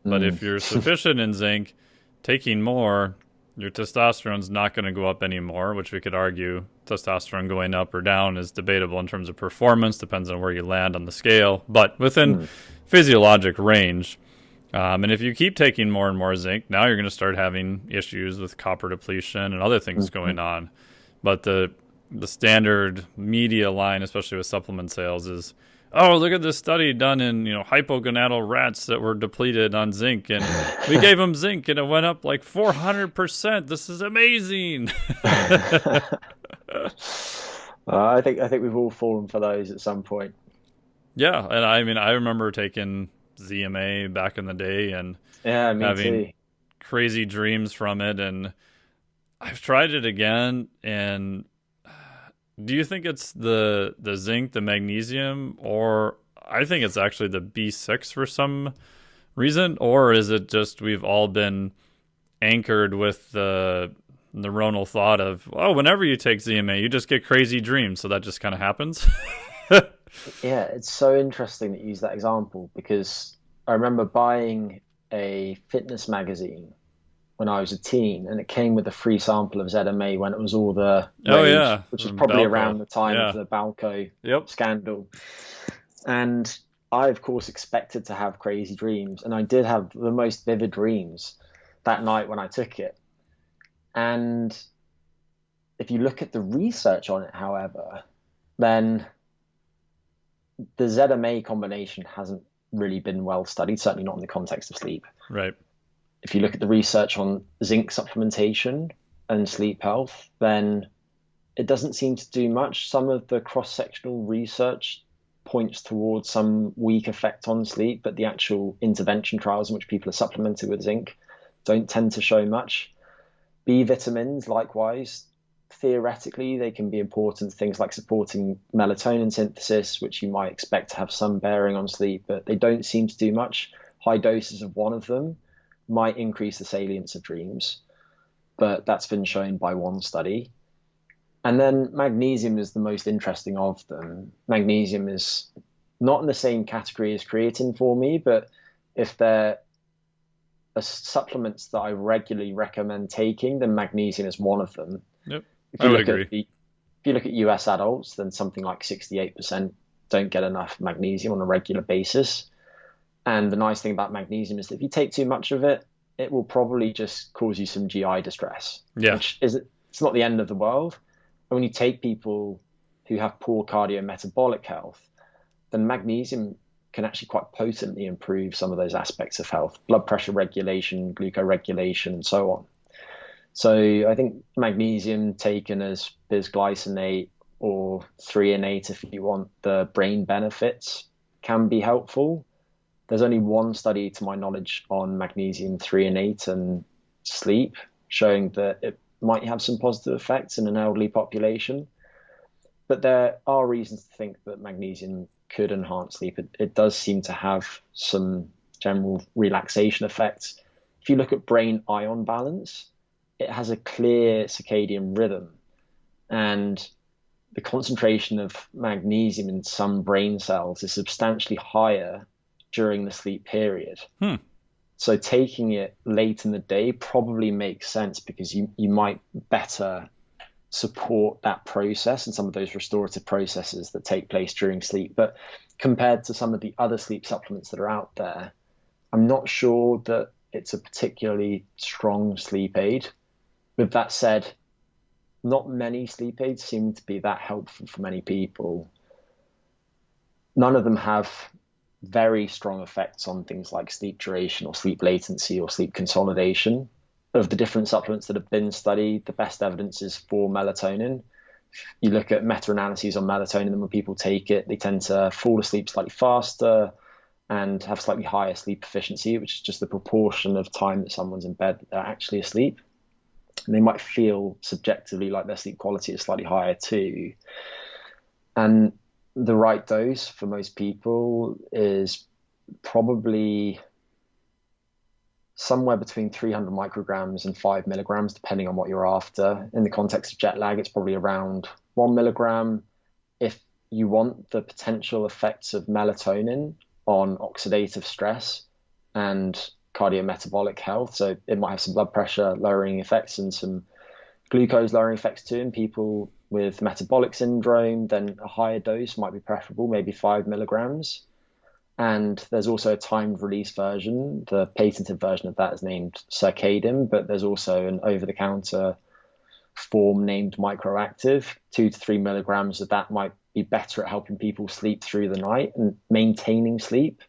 But if you're sufficient in zinc, taking more, your testosterone's not going to go up anymore, which we could argue testosterone going up or down is debatable in terms of performance, depends on where you land on the scale, but within physiologic range. And if you keep taking more and more zinc, now you're going to start having issues with copper depletion and other things going on. But the standard media line, especially with supplement sales, is, oh, look at this study done in hypogonadal rats that were depleted on zinc, and we gave them zinc and it went up like 400%. This is amazing. I think we've all fallen for those at some point. Yeah, and I mean, I remember taking ZMA back in the day and Yeah, me having too. crazy dreams from it, and I've tried it again. And do you think it's the zinc, the magnesium, or I think it's actually the B6 for some reason, or is it just we've all been anchored with the neuronal thought of, oh, whenever you take ZMA, you just get crazy dreams, so that just kind of happens. Yeah, it's so interesting that you use that example because I remember buying a fitness magazine when I was a teen, and it came with a free sample of ZMA when it was all the Oh rage, yeah, which was probably Balco. around the time of Yeah. the Balco Yep. scandal. And I, of course, expected to have crazy dreams, and I did have the most vivid dreams that night when I took it. And if you look at the research on it, however, then the ZMA combination hasn't really been well studied, certainly not in the context of sleep. Right. If you look at the research on zinc supplementation and sleep health, then it doesn't seem to do much. Some of the cross-sectional research points towards some weak effect on sleep, but the actual intervention trials in which people are supplemented with zinc don't tend to show much. B vitamins, likewise, theoretically, they can be important things like supporting melatonin synthesis, which you might expect to have some bearing on sleep, but they don't seem to do much. High doses of one of them might increase the salience of dreams, but that's been shown by one study. And then magnesium is the most interesting of them. Magnesium is not in the same category as creatine for me, but if there are supplements that I regularly recommend taking, then magnesium is one of them. Yep. If I you would look agree. at the if you look at US adults, then something like 68% don't get enough magnesium on a regular basis. And the nice thing about magnesium is that if you take too much of it, it will probably just cause you some GI distress, Yeah. which is it's not the end of the world. And when you take people who have poor cardiometabolic health, then magnesium can actually quite potently improve some of those aspects of health, blood pressure regulation, glucoregulation, and so on. So I think magnesium taken as bisglycinate or threonate, if you want the brain benefits, can be helpful. There's only one study, to my knowledge, on magnesium threonate and sleep, showing that it might have some positive effects in an elderly population. But there are reasons to think that magnesium could enhance sleep. It does seem to have some general relaxation effects. If you look at brain ion balance, it has a clear circadian rhythm. And the concentration of magnesium in some brain cells is substantially higher during the sleep period. Hmm. So taking it late in the day probably makes sense because you might better support that process and some of those restorative processes that take place during sleep. But compared to some of the other sleep supplements that are out there, I'm not sure that it's a particularly strong sleep aid. With that said, not many sleep aids seem to be that helpful for many people. None of them have very strong effects on things like sleep duration or sleep latency or sleep consolidation. Of the different supplements that have been studied, the best evidence is for melatonin. You look at meta-analyses on melatonin, and when people take it, they tend to fall asleep slightly faster and have slightly higher sleep efficiency, which is just the proportion of time that someone's in bed that they're actually asleep. And they might feel subjectively like their sleep quality is slightly higher too. And the right dose for most people is probably somewhere between 300 micrograms and 5 milligrams, depending on what you're after. In the context of jet lag, it's probably around 1 milligram. If you want the potential effects of melatonin on oxidative stress and cardiometabolic health, so it might have some blood pressure lowering effects and some glucose lowering effects too in people with metabolic syndrome, then a higher dose might be preferable, maybe 5 milligrams. And there's also a timed release version. The patented version of that is named circadian, but there's also an over-the-counter form named microactive. 2 to 3 milligrams of that might be better at helping people sleep through the night and maintaining sleep.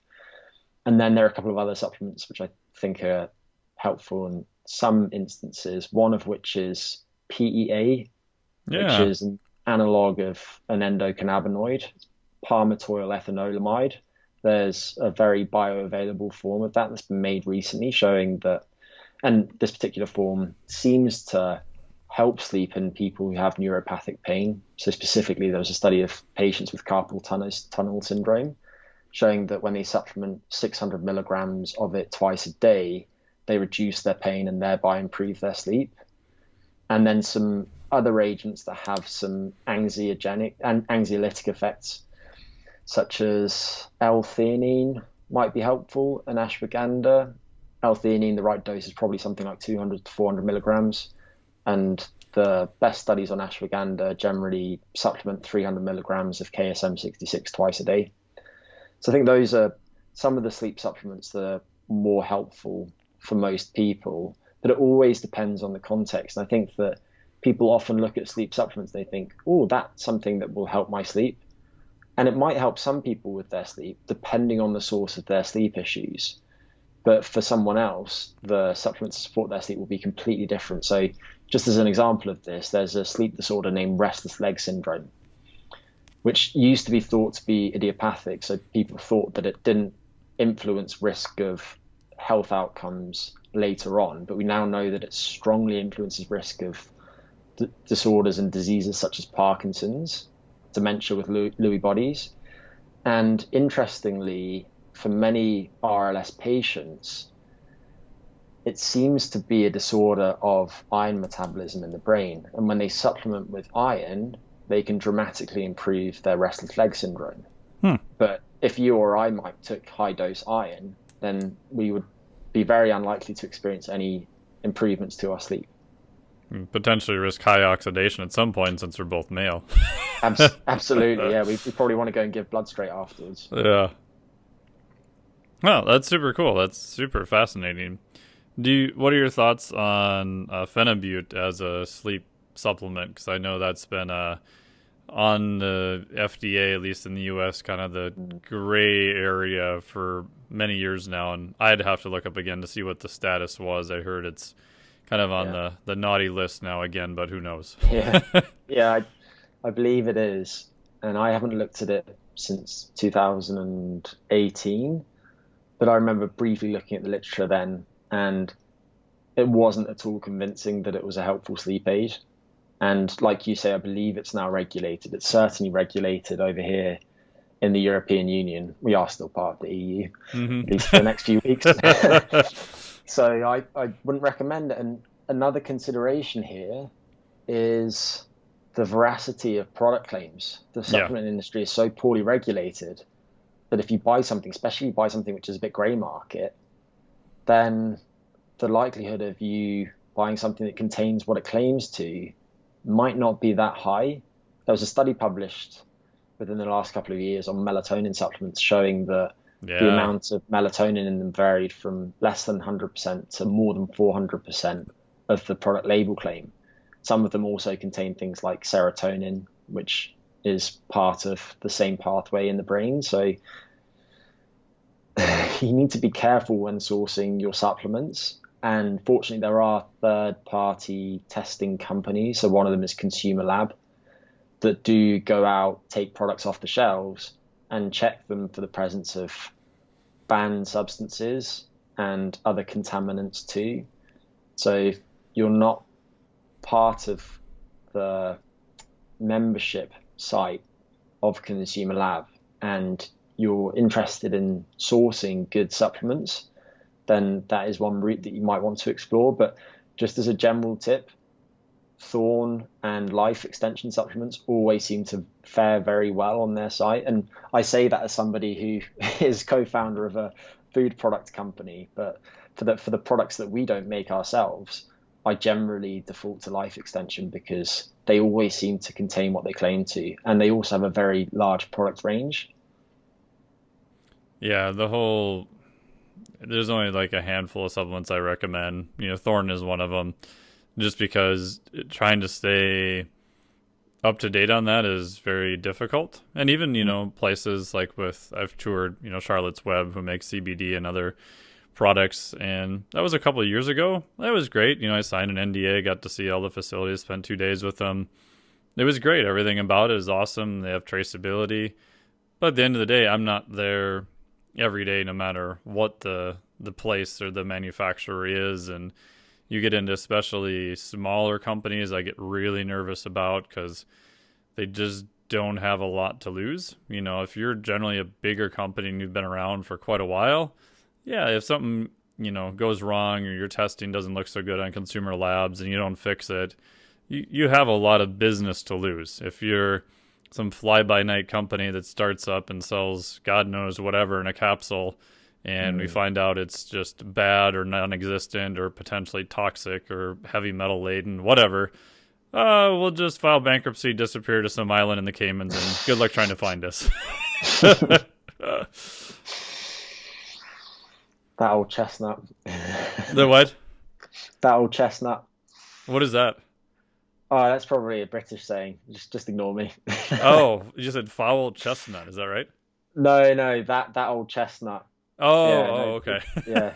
And then there are a couple of other supplements which I think are helpful in some instances, one of which is PEA, which Yeah. is an analog of an endocannabinoid. It's palmitoyl ethanolamide. There's a very bioavailable form of that that's been made recently showing that, and this particular form seems to help sleep in people who have neuropathic pain. So specifically, there was a study of patients with carpal tunnel syndrome showing that when they supplement 600 milligrams of it twice a day, they reduce their pain and thereby improve their sleep. And then some other agents that have some anxiolytic effects, such as L-theanine, might be helpful, and ashwagandha. L-theanine, the right dose is probably something like 200 to 400 milligrams. And the best studies on ashwagandha generally supplement 300 milligrams of KSM-66 twice a day. So I think those are some of the sleep supplements that are more helpful for most people, but it always depends on the context. And I think that people often look at sleep supplements, they think, oh, that's something that will help my sleep. And it might help some people with their sleep, depending on the source of their sleep issues. But for someone else, the supplements to support their sleep will be completely different. So just as an example of this, there's a sleep disorder named restless leg syndrome, which used to be thought to be idiopathic. So people thought that it didn't influence risk of health outcomes later on. But we now know that it strongly influences risk of disorders and diseases such as Parkinson's, dementia with Lewy bodies. And interestingly, for many RLS patients, it seems to be a disorder of iron metabolism in the brain. And when they supplement with iron, they can dramatically improve their restless leg syndrome. But if you or I might took high dose iron, then we would be very unlikely to experience any improvements to our sleep. Potentially risk high oxidation at some point since we're both male. Absolutely, yeah. We probably want to go and give blood straight afterwards. Yeah. Well, that's super cool. That's super fascinating. What are your thoughts on phenibut as a sleep supplement? Because I know that's been on the FDA, at least in the U.S., kind of the gray area for many years now. And I'd have to look up again to see what the status was. I heard it's kind of on the naughty list now again, but who knows? Yeah, I believe it is. And I haven't looked at it since 2018. But I remember briefly looking at the literature then, and it wasn't at all convincing that it was a helpful sleep aid. And like you say, I believe it's now regulated. It's certainly regulated over here in the European Union. We are still part of the EU, at least for the next few weeks. So I wouldn't recommend it. And another consideration here is the veracity of product claims. The supplement industry is so poorly regulated that if you buy something, especially if you buy something which is a bit grey market, then the likelihood of you buying something that contains what it claims to might not be that high. There was a study published within the last couple of years on melatonin supplements showing that the amount of melatonin in them varied from less than 100% to more than 400% of the product label claim. Some of them also contain things like serotonin, which is part of the same pathway in the brain. So you need to be careful when sourcing your supplements. And fortunately, there are third-party testing companies. So one of them is Consumer Lab that do go out, take products off the shelves and check them for the presence of banned substances and other contaminants too. So if you're not part of the membership site of Consumer Lab and you're interested in sourcing good supplements, then that is one route that you might want to explore. But just as a general tip, Thorne and Life Extension supplements always seem to fare very well on their site. And I say that as somebody who is co-founder of a food product company, but for the products that we don't make ourselves, I generally default to Life Extension because they always seem to contain what they claim to. And they also have a very large product range. Yeah, there's only like a handful of supplements I recommend. Thorne is one of them, just because trying to stay up to date on that is very difficult. And even, places like I've toured, Charlotte's Web, who makes CBD and other products. And that was a couple of years ago. That was great. I signed an NDA, got to see all the facilities, spent 2 days with them. It was great. Everything about it is awesome. They have traceability. But at the end of the day, I'm not there every day, no matter what the place or the manufacturer is. And you get into especially smaller companies, I get really nervous about because they just don't have a lot to lose. You know, if you're generally a bigger company and you've been around for quite a while, yeah, if something, goes wrong or your testing doesn't look so good on consumer labs and you don't fix it, you have a lot of business to lose. If you're some fly-by-night company that starts up and sells God knows whatever in a capsule, and we find out it's just bad or non-existent or potentially toxic or heavy metal laden, whatever, we'll just file bankruptcy, disappear to some island in the Caymans, and good luck trying to find us. That old chestnut. The what? That old chestnut. What is that? Oh, that's probably a British saying. Just ignore me. Oh, you just said foul chestnut. Is that right? No, that old chestnut. Oh, Yeah, no, okay. yeah,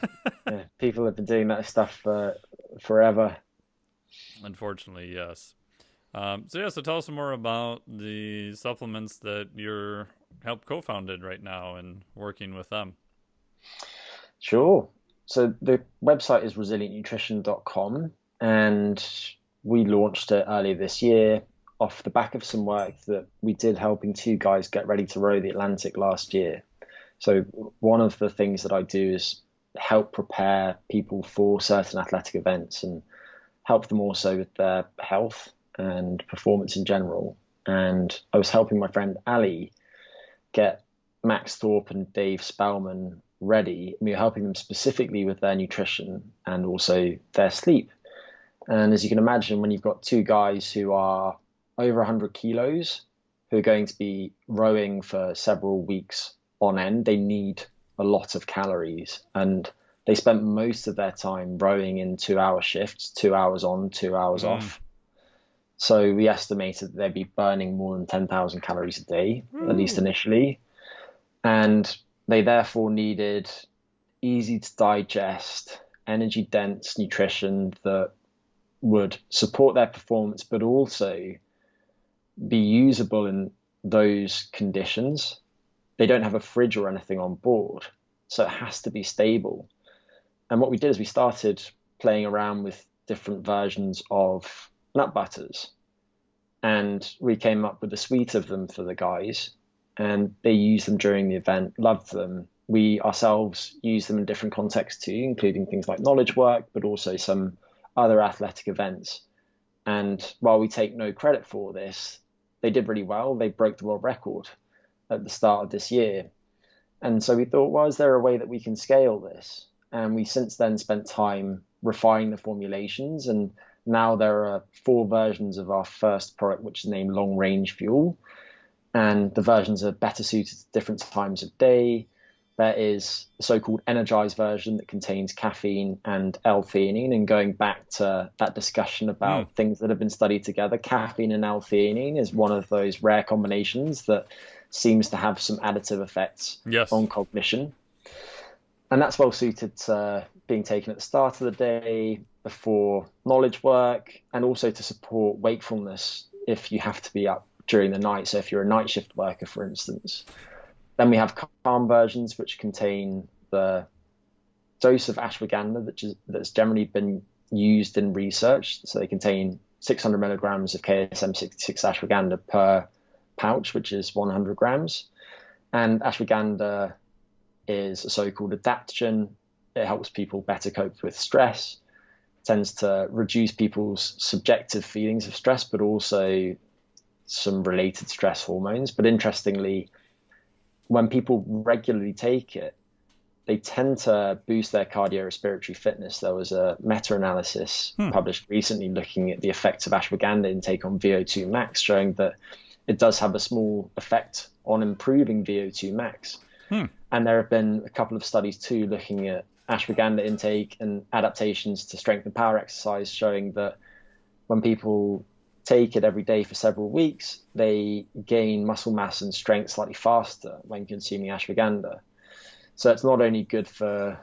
yeah. People have been doing that stuff for forever. Unfortunately, yes. So tell us some more about the supplements that you're help co-founded right now and working with them. Sure. So the website is resilientnutrition.com, and we launched it earlier this year off the back of some work that we did helping two guys get ready to row the Atlantic last year. So one of the things that I do is help prepare people for certain athletic events and help them also with their health and performance in general. And I was helping my friend Ali get Max Thorpe and Dave Spellman ready. We were helping them specifically with their nutrition and also their sleep. And as you can imagine, when you've got two guys who are over 100 kilos, who are going to be rowing for several weeks on end, they need a lot of calories. And they spent most of their time rowing in 2-hour shifts, 2 hours on, 2 hours off. So we estimated that they'd be burning more than 10,000 calories a day, at least initially. And they therefore needed easy to digest, energy dense nutrition that would support their performance, but also be usable in those conditions. They don't have a fridge or anything on board, so it has to be stable. And what we did is we started playing around with different versions of nut butters, and we came up with a suite of them for the guys, and they used them during the event, loved them. We ourselves used them in different contexts too, including things like knowledge work, but also some other athletic events. And while we take no credit for this, they did really well. They broke the world record at the start of this year. And so we thought, well, is there a way that we can scale this? And we since then spent time refining the formulations. And now there are 4 versions of our first product, which is named Long Range Fuel. And the versions are better suited to different times of day. There is the so-called energized version that contains caffeine and L-theanine. And going back to that discussion about things that have been studied together, caffeine and L-theanine is one of those rare combinations that seems to have some additive effects on cognition. And that's well suited to being taken at the start of the day, before knowledge work, and also to support wakefulness if you have to be up during the night. So if you're a night shift worker, for instance. Then we have calm versions, which contain the dose of ashwagandha that's generally been used in research. So they contain 600 milligrams of KSM-66 ashwagandha per pouch, which is 100 grams. And ashwagandha is a so-called adaptogen. It helps people better cope with stress, tends to reduce people's subjective feelings of stress, but also some related stress hormones. But interestingly, when people regularly take it, they tend to boost their cardiorespiratory fitness. There was a meta-analysis published recently looking at the effects of ashwagandha intake on VO2 max, showing that it does have a small effect on improving VO2 max. And there have been a couple of studies too looking at ashwagandha intake and adaptations to strength and power exercise, showing that when people take it every day for several weeks, they gain muscle mass and strength slightly faster when consuming ashwagandha. So it's not only good for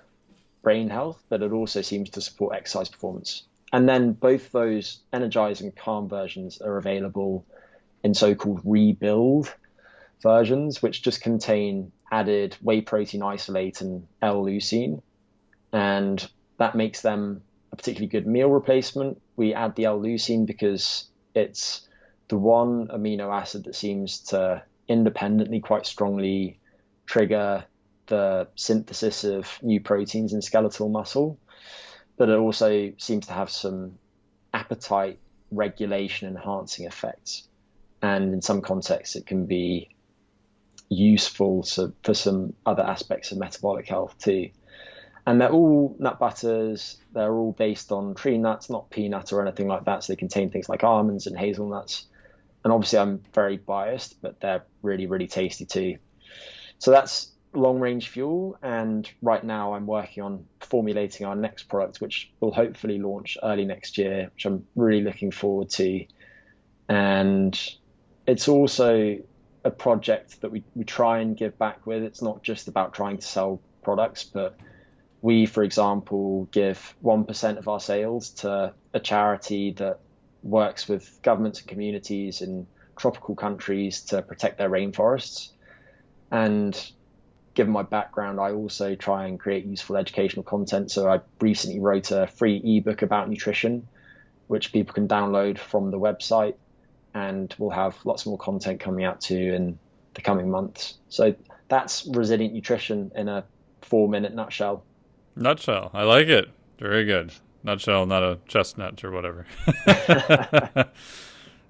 brain health, but it also seems to support exercise performance. And then both those energized and calm versions are available in so-called rebuild versions, which just contain added whey protein isolate and L-leucine, and that makes them a particularly good meal replacement. We add the L-leucine because it's the one amino acid that seems to independently quite strongly trigger the synthesis of new proteins in skeletal muscle, but it also seems to have some appetite regulation enhancing effects. And in some contexts, it can be useful for some other aspects of metabolic health too. And they're all nut butters. They're all based on tree nuts, not peanut or anything like that. So they contain things like almonds and hazelnuts. And obviously I'm very biased, but they're really, really tasty too. So that's long range fuel. And right now I'm working on formulating our next product, which will hopefully launch early next year, which I'm really looking forward to. And it's also a project that we try and give back with. It's not just about trying to sell products, but we, for example, give 1% of our sales to a charity that works with governments and communities in tropical countries to protect their rainforests. And given my background, I also try and create useful educational content. So I recently wrote a free ebook about nutrition, which people can download from the website. And we'll have lots more content coming out too in the coming months. So that's resilient nutrition in a 4-minute nutshell. Nutshell. I like it. Very good. Nutshell, not a chestnut or whatever.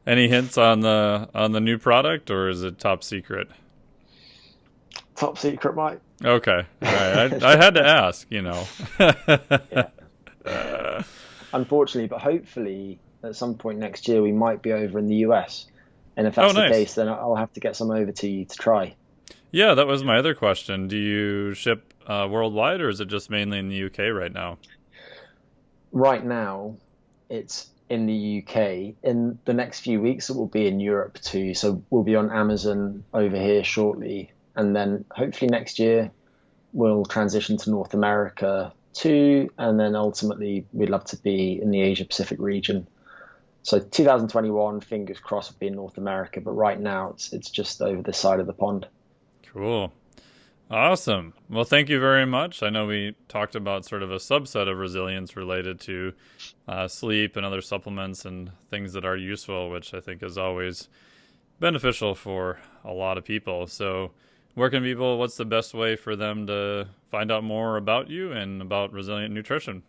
Any hints on the new product, or is it top secret? Top secret, Mike. Okay. All right. I had to ask, Yeah. Unfortunately, but hopefully at some point next year we might be over in the US. And if that's the case, then I'll have to get some over to you to try. Yeah, that was my other question. Do you ship worldwide, or is it just mainly in the UK right now? Right now, it's in the UK. In the next few weeks, it will be in Europe too. So we'll be on Amazon over here shortly. And then hopefully next year, we'll transition to North America too. And then ultimately, we'd love to be in the Asia Pacific region. So 2021, fingers crossed, will be in North America. But right now, it's just over this side of the pond. Cool. Awesome. Well, thank you very much. I know we talked about sort of a subset of resilience related to sleep and other supplements and things that are useful, which I think is always beneficial for a lot of people. So what's the best way for them to find out more about you and about Resilient Nutrition?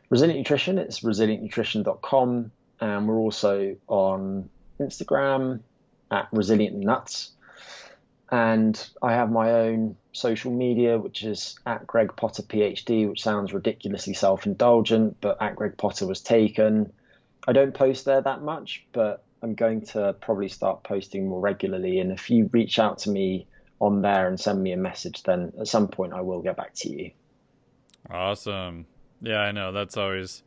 Resilient Nutrition, it's resilientnutrition.com. And we're also on Instagram at Resilient Nuts. And I have my own social media, which is at Greg Potter PhD, which sounds ridiculously self-indulgent, but at Greg Potter was taken. I don't post there that much, but I'm going to probably start posting more regularly. And if you reach out to me on there and send me a message, then at some point I will get back to you. Awesome. Yeah, I know. That's always...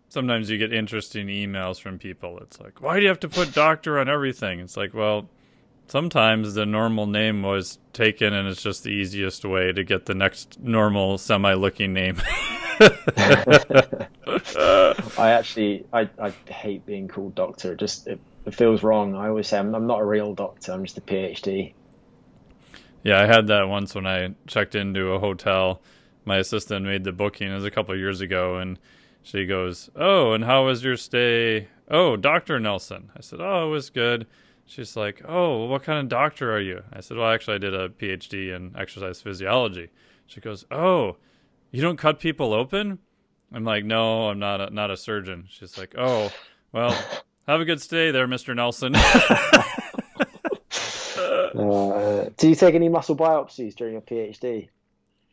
Sometimes you get interesting emails from people. It's like, why do you have to put doctor on everything? It's like, well... Sometimes the normal name was taken and it's just the easiest way to get the next normal semi-looking name. I hate being called doctor. It feels wrong. I always say I'm not a real doctor. I'm just a PhD. Yeah, I had that once when I checked into a hotel. My assistant made the booking. It was a couple of years ago, and she goes, "Oh, and how was your stay?" "Oh, Dr. Nelson." I said, "Oh, it was good." She's like, "Oh, what kind of doctor are you?" I said, "Well, actually, I did a PhD in exercise physiology." She goes, "Oh, you don't cut people open?" I'm like, "No, I'm not a surgeon." She's like, "Oh, well, have a good stay there, Mr. Nelson." Do you take any muscle biopsies during your PhD?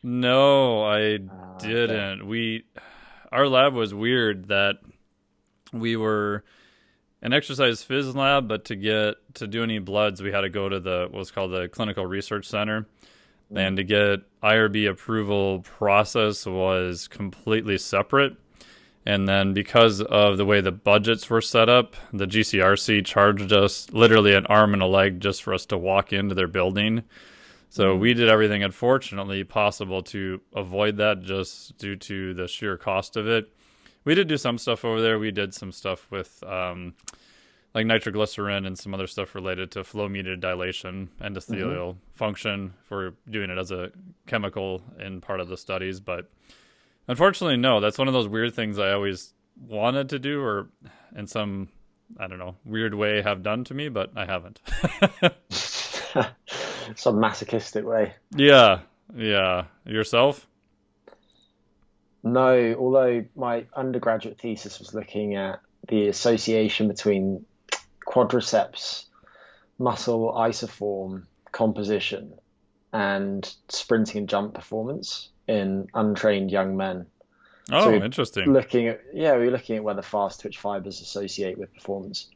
No, I didn't. Okay. Our lab was weird that we were an exercise phys lab, but to do any bloods, we had to go to what's called the Clinical Research Center. And to get IRB approval process was completely separate. And then because of the way the budgets were set up, the GCRC charged us literally an arm and a leg just for us to walk into their building. So we did everything, unfortunately, possible to avoid that just due to the sheer cost of it. We did do some stuff over there. We did some stuff with like nitroglycerin and some other stuff related to flow-mediated dilation, Hmm. endothelial function, for doing it as a chemical in part of the studies. But unfortunately, no, that's one of those weird things I always wanted to do, or in some, I don't know, weird way have done to me, but I haven't. Some masochistic way. Yeah, yeah. Yourself? No, although my undergraduate thesis was looking at the association between quadriceps muscle isoform composition and sprinting and jump performance in untrained young men. So Oh, interesting. we were looking at whether fast twitch fibers associate with performance.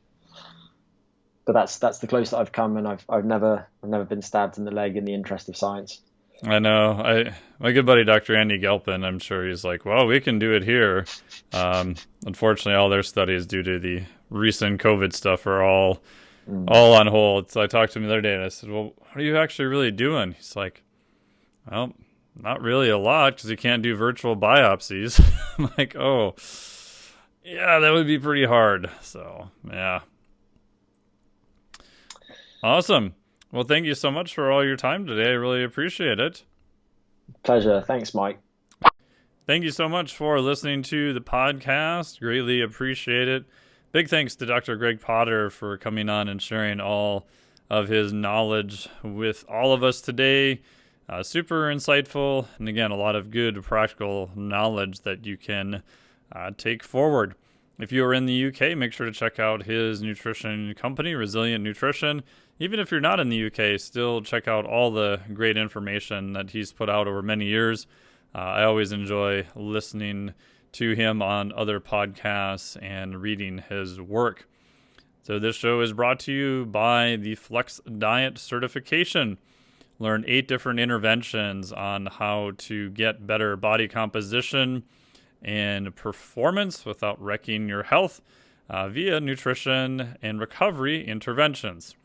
But that's the closest I've come, and I've never been stabbed in the leg in the interest of science. I know. My good buddy Dr. Andy Galpin, I'm sure he's like, well, we can do it here. Unfortunately, all their studies due to the recent COVID stuff are Mm. all on hold. So I talked to him the other day and I said, well, what are you actually really doing? He's like, well, not really a lot because you can't do virtual biopsies. I'm like, oh, yeah, that would be pretty hard. So, yeah. Awesome. Well, thank you so much for all your time today. I really appreciate it. Pleasure. Thanks, Mike. Thank you so much for listening to the podcast. Greatly appreciate it. Big thanks to Dr. Greg Potter for coming on and sharing all of his knowledge with all of us today. Super insightful, and again, a lot of good practical knowledge that you can take forward. If you are in the UK, make sure to check out his nutrition company, Resilient Nutrition. Even if you're not in the UK, still check out all the great information that he's put out over many years. I always enjoy listening to him on other podcasts and reading his work. So this show is brought to you by the Flex Diet Certification. Learn 8 different interventions on how to get better body composition and performance without wrecking your health via nutrition and recovery interventions.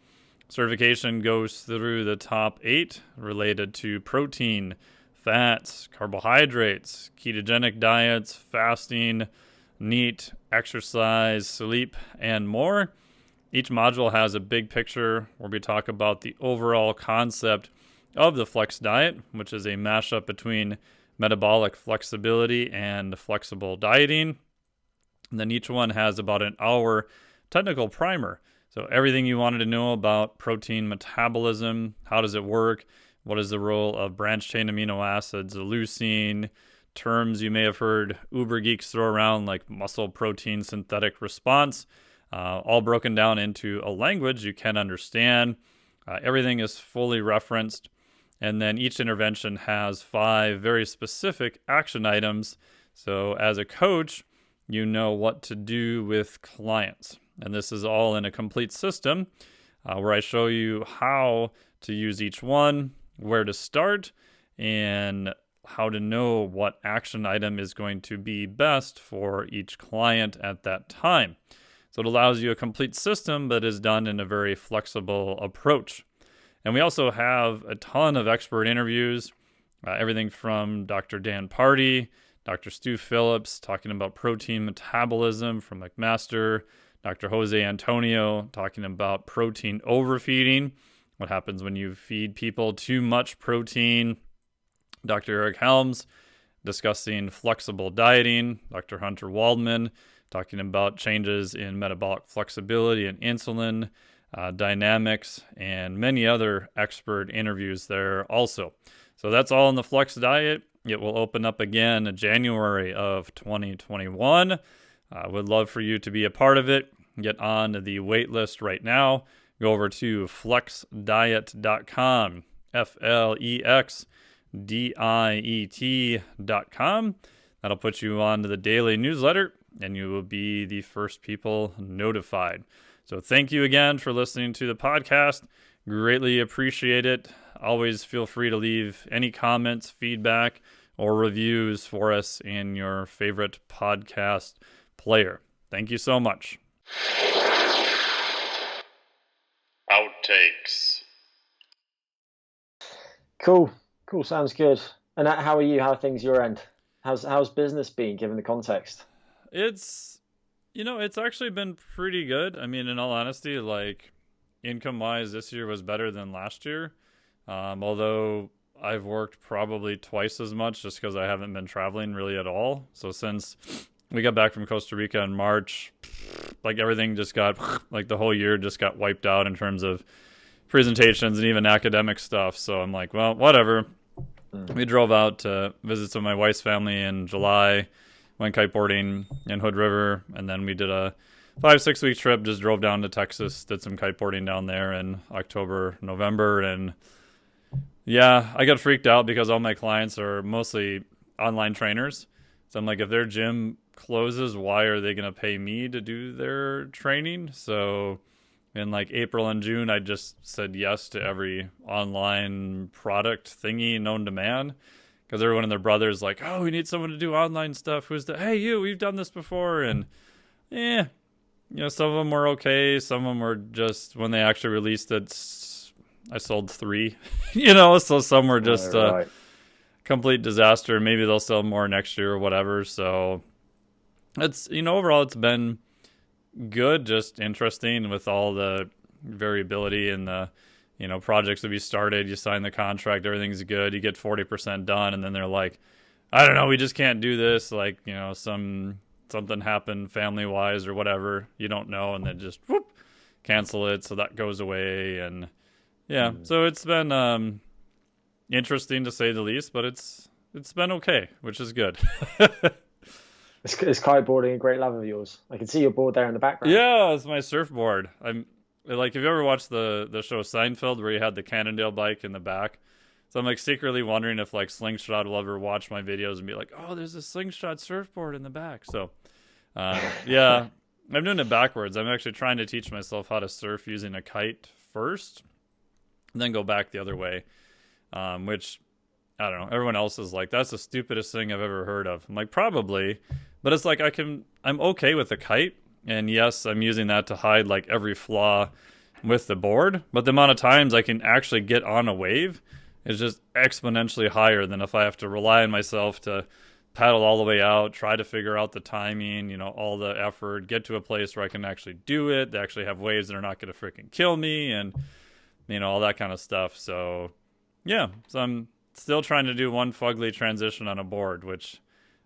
Certification goes through the top 8 related to protein, fats, carbohydrates, ketogenic diets, fasting, NEAT, exercise, sleep, and more. Each module has a big picture where we talk about the overall concept of the flex diet, which is a mashup between metabolic flexibility and flexible dieting. And then each one has about an hour technical primer. So everything you wanted to know about protein metabolism, how does it work, what is the role of branched chain amino acids, leucine, terms you may have heard uber geeks throw around like muscle protein synthetic response, all broken down into a language you can understand. Everything is fully referenced. And then each intervention has 5 very specific action items. So as a coach, you know what to do with clients. And this is all in a complete system where I show you how to use each one, where to start, and how to know what action item is going to be best for each client at that time. So it allows you a complete system that is done in a very flexible approach. And we also have a ton of expert interviews, everything from Dr. Dan Party, Dr. Stu Phillips talking about protein metabolism from McMaster, Dr. Jose Antonio talking about protein overfeeding, what happens when you feed people too much protein, Dr. Eric Helms discussing flexible dieting, Dr. Hunter Waldman talking about changes in metabolic flexibility and insulin dynamics, and many other expert interviews there also. So that's all in the Flex Diet. It will open up again in January of 2021. Would love for you to be a part of it. Get on the wait list right now. Go over to flexdiet.com, FLEXDIET.com. That'll put you on to the daily newsletter, and you will be the first people notified. So thank you again for listening to the podcast. Greatly appreciate it. Always feel free to leave any comments, feedback, or reviews for us in your favorite podcast player. Thank you so much. Outtakes. Cool. Cool. Sounds good. And how are you? How are things your end? How's business been given the context? It's It's actually been pretty good. I mean, in all honesty, like income wise, this year was better than last year. Although I've worked probably twice as much just because I haven't been traveling really at all. So since we got back from Costa Rica in March, like everything just got, like the whole year just got wiped out in terms of presentations and even academic stuff. So I'm like, well, whatever. We drove out to visit some of my wife's family in July, went kiteboarding in Hood River, and then we did a 5-6 week trip, just drove down to Texas, did some kiteboarding down there in October, November, and yeah, I got freaked out because all my clients are mostly online trainers. So I'm like, if their gym closes, why are they going to pay me to do their training? So in like April and June, I just said yes to every online product thingy known to man. Because everyone and their brother's like, oh, we need someone to do online stuff. Who's the, hey, we've done this before. And some of them were okay. Some of them were just, when they actually released it, I sold 3, so some were just a complete disaster. Maybe they'll sell more next year or whatever. So it's, overall it's been good, just interesting with all the variability and the, projects that we started. You sign the contract, everything's good. You get 40% done. And then they're like, I don't know, we just can't do this. Like, something happened family wise or whatever. You don't know. And then just cancel it. So that goes away. And yeah, so it's been interesting to say the least, but it's been okay, which is good. Is kiteboarding a great love of yours? I can see your board there in the background. Yeah, it's my surfboard. I'm like, have you ever watched the show Seinfeld where you had the Cannondale bike in the back? So I'm like secretly wondering if like Slingshot will ever watch my videos and be like, oh, there's a Slingshot surfboard in the back. So yeah, I'm doing it backwards. I'm actually trying to teach myself how to surf using a kite first, and then go back the other way, which I don't know. Everyone else is like, that's the stupidest thing I've ever heard of. I'm like, probably, but it's like I'm okay with the kite. And yes, I'm using that to hide like every flaw with the board. But the amount of times I can actually get on a wave is just exponentially higher than if I have to rely on myself to paddle all the way out, try to figure out the timing, all the effort, get to a place where I can actually do it. They actually have waves that are not going to freaking kill me and, all that kind of stuff. So yeah, so I'm still trying to do one fugly transition on a board, which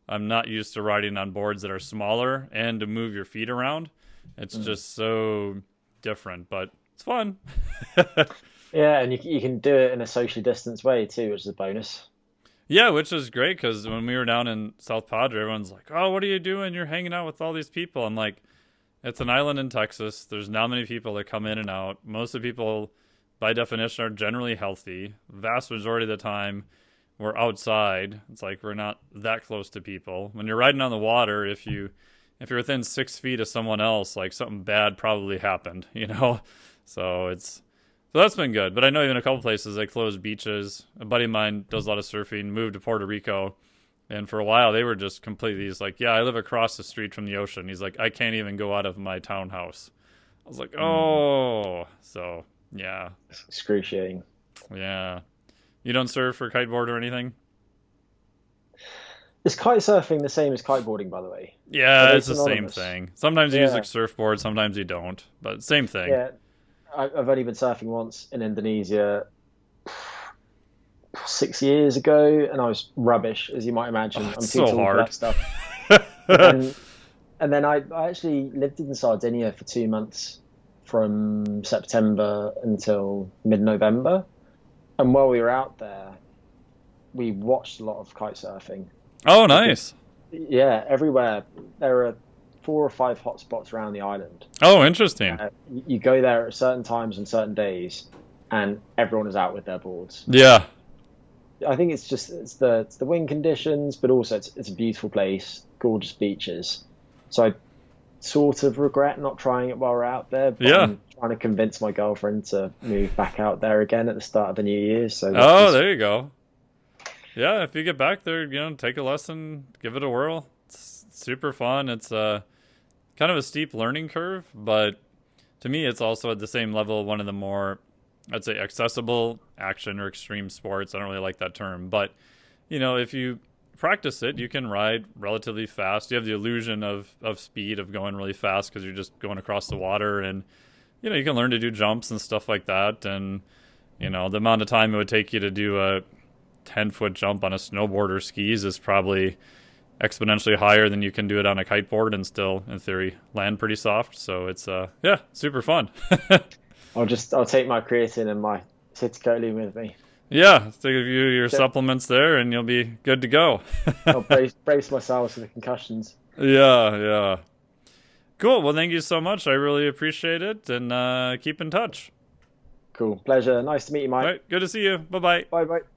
I'm not used to riding on boards that are smaller and to move your feet around. It's just so different, but it's fun. Yeah, and you can do it in a socially distanced way too, which is a bonus. Yeah, which is great because when we were down in South Padre, everyone's like, oh, what are you doing? You're hanging out with all these people. I'm like, it's an island in Texas. There's not many people that come in and out. Most of the people, by definition, are generally healthy. Vast majority of the time, we're outside. It's like we're not that close to people. When you're riding on the water, if you're within 6 feet of someone else, like something bad probably happened, So that's been good. But I know even a couple places they closed beaches. A buddy of mine does a lot of surfing, moved to Puerto Rico, and for a while they were just completely. He's like, yeah, I live across the street from the ocean. He's like, I can't even go out of my townhouse. I was like, oh, so yeah, It's excruciating. yeah. You don't surf or kiteboard or anything? Is kite surfing the same as kiteboarding, by the way? Are Yeah, they it's the same synonymous? thing. Sometimes you use Yeah, like surfboard, sometimes you don't, but same thing. yeah. I've only been surfing once in Indonesia 6 years ago, and I was rubbish, as you might imagine. Oh, I'm it's too so tall for hard. that stuff. But then, and then I actually lived in Sardinia for 2 months, from September until mid-November. And while we were out there, we watched a lot of kite surfing Oh, because, nice. yeah, everywhere there are 4 or 5 hotspots around the island. Oh, interesting. You go there at certain times and certain days, and everyone is out with their boards. Yeah. I think it's the wind conditions, but also it's a beautiful place, gorgeous beaches. So I sort of regret not trying it while we're out there, but Yeah. I'm trying to convince my girlfriend to move back out there again at the start of the new year. So Oh, there you go. Yeah, if you get back there, take a lesson, give it a whirl. It's super fun. It's kind of a steep learning curve, but to me, it's also at the same level one of the more, I'd say, accessible action or extreme sports. I don't really like that term, but if you practice it. You can ride relatively fast. You have the illusion of speed, of going really fast because you're just going across the water, and you can learn to do jumps and stuff like that. And the amount of time it would take you to do a 10-foot jump on a snowboard or skis is probably exponentially higher than you can do it on a kiteboard and still, in theory, land pretty soft. So it's super fun. I'll take my creatine and my circadian with me. Yeah, take your supplements there, and you'll be good to go. I'll brace myself for the concussions. Yeah. Cool. Well, thank you so much. I really appreciate it, and keep in touch. Cool. Pleasure. Nice to meet you, Mike. All right. Good to see you. Bye-bye. Bye-bye.